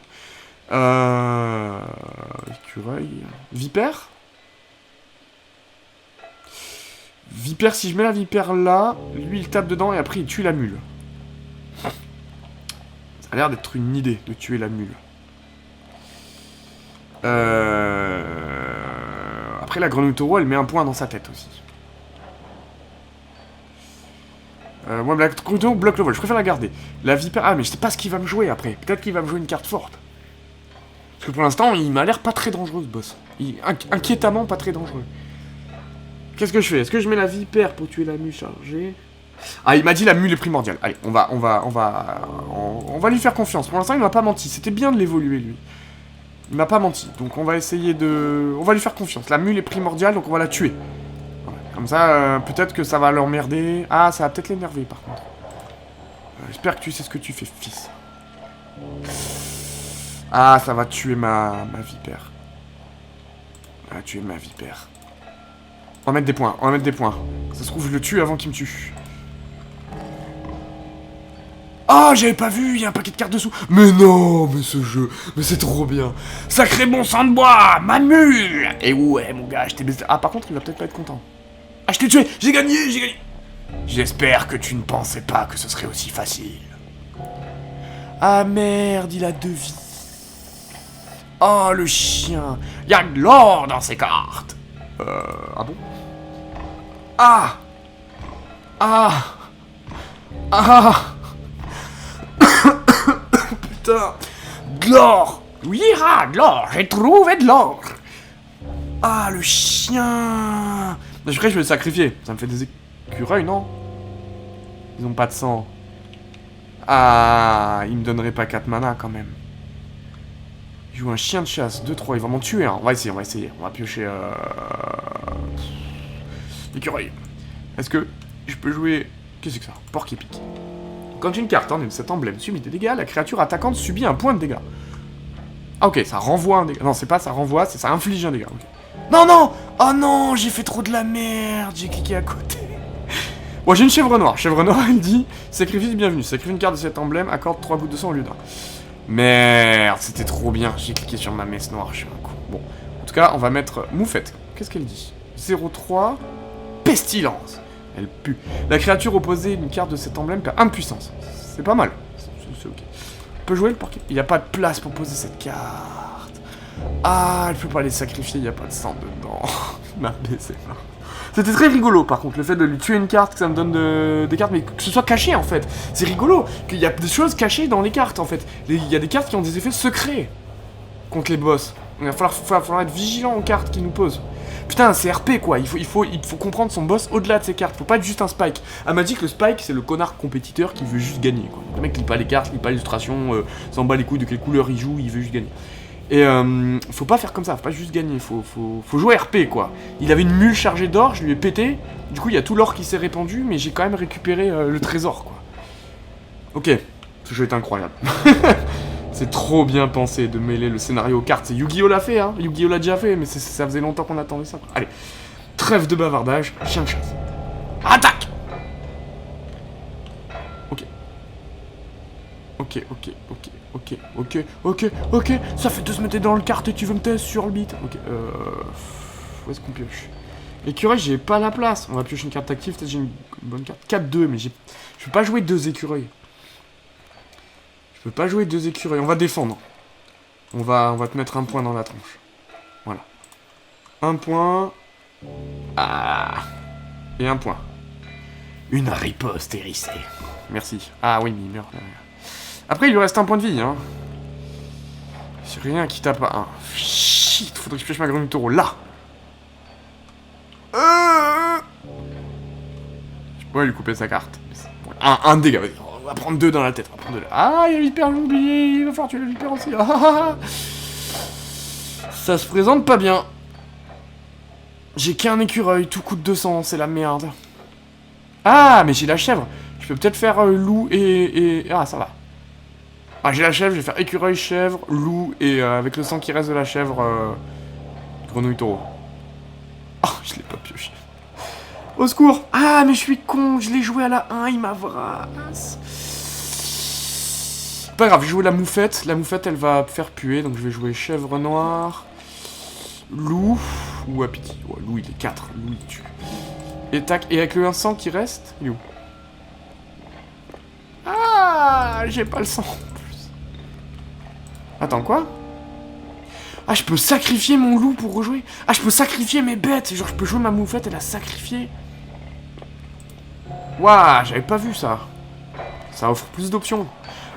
Écureuil... Vipère? Vipère, si je mets la vipère là, lui, il tape dedans et après, il tue la mule. Ça a l'air d'être une idée, de tuer la mule. Après, la grenouille taureau, elle met un point dans sa tête aussi. Moi, la grenouille taureau bloque le vol, je préfère la garder. La vipère... Ah, mais je sais pas ce qu'il va me jouer après. Peut-être qu'il va me jouer une carte forte. Parce que pour l'instant, il m'a l'air pas très dangereux, ce boss. Inquiétamment pas très dangereux. Qu'est-ce que je fais? Est-ce que je mets la vipère pour tuer la mule chargée? Ah, il m'a dit la mule est primordiale. Allez, on va lui faire confiance. Pour l'instant, il m'a pas menti. C'était bien de l'évoluer, lui. Il m'a pas menti. Donc, on va essayer de... On va lui faire confiance. La mule est primordiale, donc on va la tuer. Voilà. Comme ça, peut-être que ça va l'emmerder. Ah, ça va peut-être l'énerver, par contre. J'espère que tu sais ce que tu fais, fils. Ah, ça va tuer ma vipère. Ça va tuer ma vipère. On va mettre des points, Ça se trouve, je le tue avant qu'il me tue. Ah, j'avais pas vu, il y a un paquet de cartes dessous. Mais non, mais ce jeu, mais c'est trop bien. Sacré bon sang de bois, ma mule. Et ouais, mon gars, je t'ai baisé. Ah, par contre, il va peut-être pas être content. Ah, je t'ai tué, j'ai gagné. J'espère que tu ne pensais pas que ce serait aussi facile. Ah merde, il a 2 vies. Oh, le chien. Il y a de l'or dans ces cartes. Ah bon? Ah! Putain! De l'or! Oui, de l'or! J'ai trouvé de l'or! Ah, le chien! Je vais le sacrifier. Ça me fait des écureuils, non? Ils ont pas de sang. Ah, il me donnerait pas 4 mana, quand même. Il joue un chien de chasse, 2-3, il va m'en tuer, hein. On va essayer. On va piocher, l'écureuil. Est-ce que je peux jouer... Qu'est-ce que c'est que ça? Porc épique. Quand une carte de cet emblème subit des dégâts, la créature attaquante subit un point de dégâts. Ah ok, ça renvoie un dégât. Non, c'est pas ça renvoie, c'est ça inflige un dégât. Okay. Non! Oh non, j'ai fait trop de la merde, j'ai cliqué à côté. Bon, j'ai une chèvre noire. Chèvre noire, elle dit, sacrifice bienvenue. Sacrifie une carte de cet emblème, accorde 3 gouttes de sang au lieu d'un. Merde, c'était trop bien. J'ai cliqué sur ma messe noire, je suis un coup. Bon, en tout cas, on va mettre moufette. Qu'est-ce qu'elle dit? 0,3... Pestilence. Elle pue. La créature opposée d'une carte de cet emblème perd 1 de puissance. C'est pas mal. C'est ok. On peut jouer le porc. Il n'y a pas de place pour poser cette carte. Ah, elle peut pas les sacrifier, il n'y a pas de sang dedans. Ma c'est marrant. C'était très rigolo par contre, le fait de lui tuer une carte, que ça me donne des cartes, mais que ce soit caché en fait. C'est rigolo, qu'il y a des choses cachées dans les cartes en fait. Il y a des cartes qui ont des effets secrets contre les boss. Il va falloir être vigilant aux cartes qu'ils nous posent. Putain, c'est RP quoi, il faut comprendre son boss au-delà de ses cartes, faut pas être juste un Spike. Elle m'a dit que le Spike c'est le connard compétiteur qui veut juste gagner quoi. Le mec lit pas les cartes, lit pas l'illustration, s'en bat les couilles de quelle couleur il joue, il veut juste gagner. Et faut pas faire comme ça, faut pas juste gagner, faut jouer RP quoi. Il avait une mule chargée d'or, je lui ai pété, du coup il y a tout l'or qui s'est répandu, mais j'ai quand même récupéré le trésor quoi. Ok, ce jeu est incroyable. C'est trop bien pensé de mêler le scénario aux cartes, c'est Yu-Gi-Oh l'a fait hein, Yu-Gi-Oh l'a déjà fait, mais ça faisait longtemps qu'on attendait ça quoi. Allez, trêve de bavardage, chien de chasse. Attaque. Ok. Ok, ça fait 2 se mettre dans le carte et tu veux me tester sur le beat. Ok, où est-ce qu'on pioche? Écureuil, j'ai pas la place. On va piocher une carte active, peut-être j'ai une bonne carte. 4-2, mais je peux pas jouer 2 écureuils. Je peux pas jouer 2 écureuils, on va défendre. On va te mettre un point dans la tronche. Voilà. Un point. Ah. Et un point. Une riposte hérissée. Merci. Ah oui, mais il meurt. Après, il lui reste un point de vie, hein. C'est rien qui tape à un. Shit, faudrait que je pêche ma grenouille taureau. Là. Je pourrais lui couper sa carte. Un dégât, vas-y. On va prendre 2 dans la tête. On va prendre 2 là. Ah, il y a l'hyper, j'ai oublié. Il va falloir tuer l'hyper aussi. Ça se présente pas bien. J'ai qu'un écureuil, tout coûte 200, c'est la merde. Ah, mais j'ai la chèvre. Je peux peut-être faire loup et... Ah, ça va. Ah, j'ai la chèvre, je vais faire écureuil, chèvre, loup, et avec le sang qui reste de la chèvre, grenouille taureau. Oh, je l'ai pas pioché. Au secours. Ah, mais je suis con, je l'ai joué à la 1, il m'a vrasse. Pas grave, je vais jouer la moufette. La moufette, elle va faire puer, donc je vais jouer chèvre noire, loup, ou à pitié. Ouais, loup, il est 4, loup, il tue. Et tac, et avec le 1 sang qui reste, il est où? Ah, j'ai pas le sang. Attends, quoi? Ah, je peux sacrifier mon loup pour rejouer. Ah, je peux sacrifier mes bêtes. Genre, je peux jouer ma moufette et la sacrifier. Waouh, j'avais pas vu ça. Ça offre plus d'options.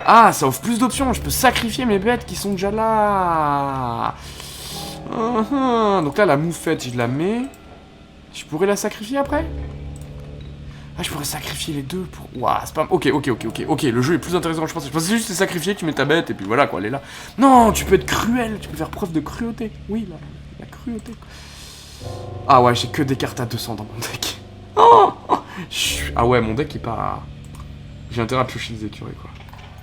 Ah, ça offre plus d'options. Je peux sacrifier mes bêtes qui sont déjà là. Donc là, la moufette, je la mets. Je pourrais la sacrifier après? Ah, je pourrais sacrifier les deux pour... Ouah, c'est pas... Ok, le jeu est plus intéressant que je pensais. Je pensais juste les sacrifier, tu mets ta bête, et puis voilà, quoi, elle est là. Non, tu peux être cruel, tu peux faire preuve de cruauté. Oui, la cruauté. Ah ouais, j'ai que des cartes à 200 dans mon deck. Ah ouais, mon deck est pas... J'ai intérêt à piocher les écureuils, quoi.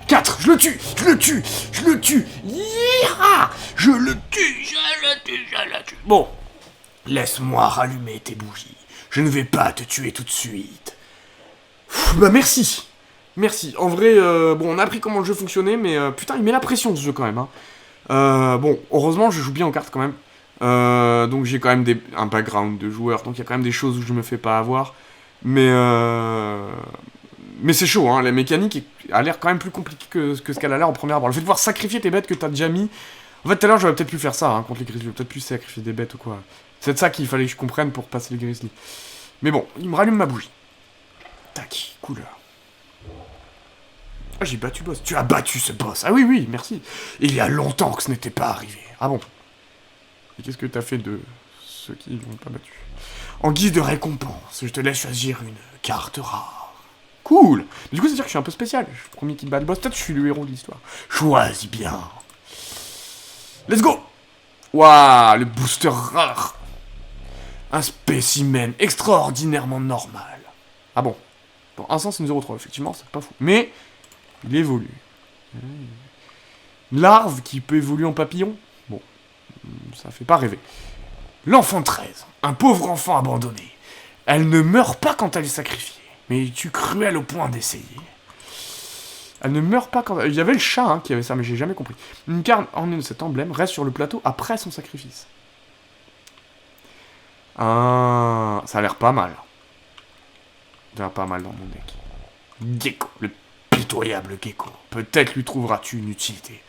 4, je le tue. Yeeha, je le tue. Bon, laisse-moi rallumer tes bougies. Je ne vais pas te tuer tout de suite. Bah merci. En vrai, bon, on a appris comment le jeu fonctionnait, mais putain, il met la pression ce jeu quand même. Hein. Bon, heureusement, je joue bien en cartes quand même. Donc j'ai quand même un background de joueur, donc il y a quand même des choses où je me fais pas avoir. Mais c'est chaud, hein. La mécanique a l'air quand même plus compliquée que ce qu'elle a l'air en première abord. Le fait de pouvoir sacrifier tes bêtes que t'as déjà mis... En fait, tout à l'heure, j'aurais peut-être pu faire ça, hein, contre les grizzlies. J'aurais peut-être pu sacrifier des bêtes ou quoi. C'est de ça qu'il fallait que je comprenne pour passer les grizzlies. Mais bon, il me rallume ma bougie. Tac, couleur. Ah, j'ai battu boss. Tu as battu ce boss. Ah oui, merci. Il y a longtemps que ce n'était pas arrivé. Ah bon. Et qu'est-ce que t'as fait de ceux qui l'ont pas battu? En guise de récompense, je te laisse choisir une carte rare. Cool. Mais du coup, c'est-à-dire que je suis un peu spécial. Je suis le premier qui bat le boss. Peut-être que je suis le héros de l'histoire. Choisis bien. Let's go. Waouh, le booster rare. Un spécimen extraordinairement normal. Ah bon. Bon, un sens, c'est une 0,3, effectivement, c'est pas fou. Mais, il évolue. Larve qui peut évoluer en papillon. Bon, ça fait pas rêver. L'enfant 13, un pauvre enfant abandonné. Elle ne meurt pas quand elle est sacrifiée, mais tu cruel au point d'essayer. Elle ne meurt pas quand... Il y avait le chat hein, qui avait ça, mais j'ai jamais compris. Une carte ornée de cet emblème reste sur le plateau après son sacrifice. Ah, ça a l'air pas mal. Ça a l'air pas mal dans mon deck. Gecko, le pitoyable Gecko. Peut-être lui trouveras-tu une utilité.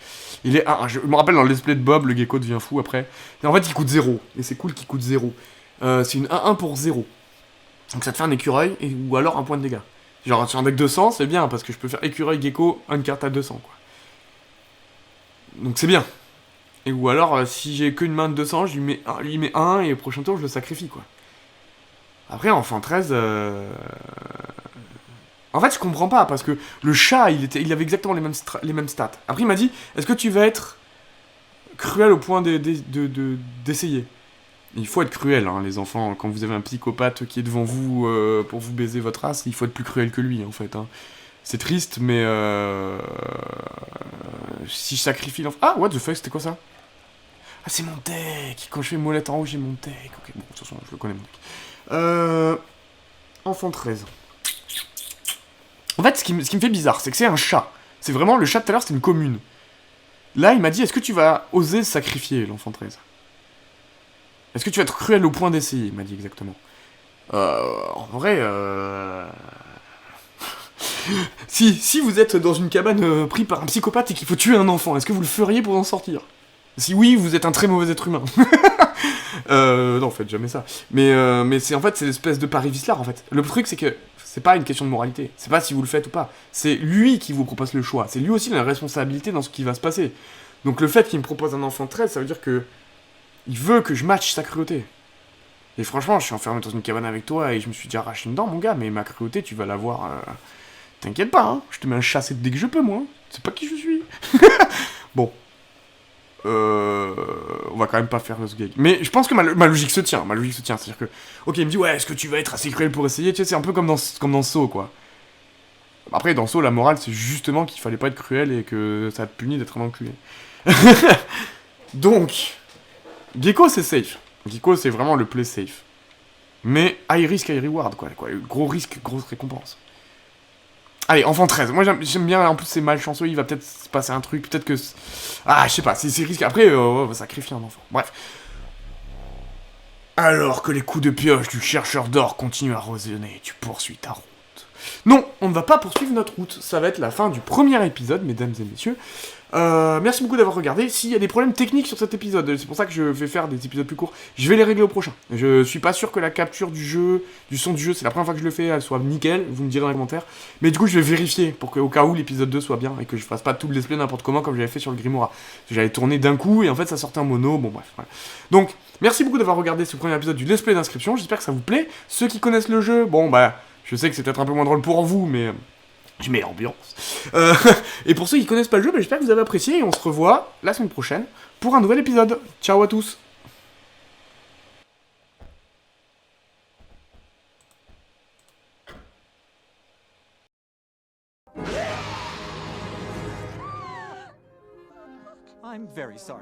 Il est 1. Je me rappelle dans le let's play de Bob, le Gecko devient fou après. Et en fait, il coûte 0. Et c'est cool qu'il coûte 0. c'est une 1-1 pour 0. Donc ça te fait un écureuil, ou alors un point de dégâts. Genre sur un deck 200, c'est bien, parce que je peux faire écureuil, gecko, une carte à 200, quoi. Donc c'est bien. Et ou alors, si j'ai qu'une main de 200, je lui mets 1, et au prochain tour, je le sacrifie, quoi. Après, enfant 13... En fait, je comprends pas, parce que le chat, il avait exactement les mêmes stats. Après, il m'a dit, est-ce que tu vas être cruel au point d'essayer? Il faut être cruel, hein, les enfants. Quand vous avez un psychopathe qui est devant vous pour vous baiser votre race, il faut être plus cruel que lui, en fait. Hein. C'est triste, mais si je sacrifie l'enfant... Ah, what the fuck, c'était quoi ça? Ah, c'est mon deck. Quand je fais molette en haut, j'ai mon deck. Ok, bon, de toute façon, je le connais, mon deck. Enfant 13. En fait, ce qui me fait bizarre, c'est que c'est un chat. C'est vraiment, le chat tout à l'heure, c'était une commune. Là, il m'a dit, est-ce que tu vas oser sacrifier l'enfant 13? Est-ce que tu vas être cruel au point d'essayer? Il m'a dit exactement. En vrai, si vous êtes dans une cabane pris par un psychopathe et qu'il faut tuer un enfant, est-ce que vous le feriez pour en sortir? Si oui, vous êtes un très mauvais être humain. Non, faites jamais ça. Mais c'est en fait, c'est l'espèce de Paris Vislar, en fait. Le truc, c'est que c'est pas une question de moralité. C'est pas si vous le faites ou pas. C'est lui qui vous propose le choix. C'est lui aussi la responsabilité dans ce qui va se passer. Donc le fait qu'il me propose un enfant 13, ça veut dire que il veut que je matche sa cruauté. Et franchement, je suis enfermé dans une cabane avec toi et je me suis déjà arraché une dent, mon gars, mais ma cruauté, tu vas l'avoir. T'inquiète pas, hein. Je te mets un chassé dès que je peux, moi. C'est pas qui je suis. Bon. On va quand même pas faire ce gag. Mais je pense que ma logique se tient. C'est-à-dire que, ok, il me dit, ouais, est-ce que tu vas être assez cruel pour essayer? Tu sais, c'est un peu comme dans Saw, quoi. Après, dans Saw, la morale, c'est justement qu'il fallait pas être cruel et que ça te punit d'être un enculé. Donc, Gecko, c'est safe. Gecko, c'est vraiment le play safe. Mais high risk, high reward, quoi. Gros risque, grosse récompense. Allez, enfant 13. Moi, j'aime bien, en plus, c'est malchanceux, il va peut-être se passer un truc, peut-être que... Ah, je sais pas, c'est risqué. Après, on va sacrifier un enfant. Bref. Alors que les coups de pioche du chercheur d'or continuent à résonner, tu poursuis ta route. Non, on ne va pas poursuivre notre route. Ça va être la fin du premier épisode, mesdames et messieurs. Merci beaucoup d'avoir regardé. S'il y a des problèmes techniques sur cet épisode, c'est pour ça que je vais faire des épisodes plus courts, je vais les régler au prochain. Je suis pas sûr que la capture du jeu, du son du jeu, c'est la première fois que je le fais, elle soit nickel, vous me direz dans les commentaires. Mais du coup, je vais vérifier pour qu'au cas où l'épisode 2 soit bien et que je fasse pas tout le display n'importe comment comme j'avais fait sur le Grimoire. J'avais tourné d'un coup et en fait ça sortait en mono, bon bref. Voilà. Donc, merci beaucoup d'avoir regardé ce premier épisode du display d'inscription, j'espère que ça vous plaît. Ceux qui connaissent le jeu, bon bah, je sais que c'est peut-être un peu moins drôle pour vous, mais... Je mets l'ambiance. Et pour ceux qui connaissent pas le jeu, bah, j'espère que vous avez apprécié et on se revoit la semaine prochaine pour un nouvel épisode. Ciao à tous. I'm very sorry.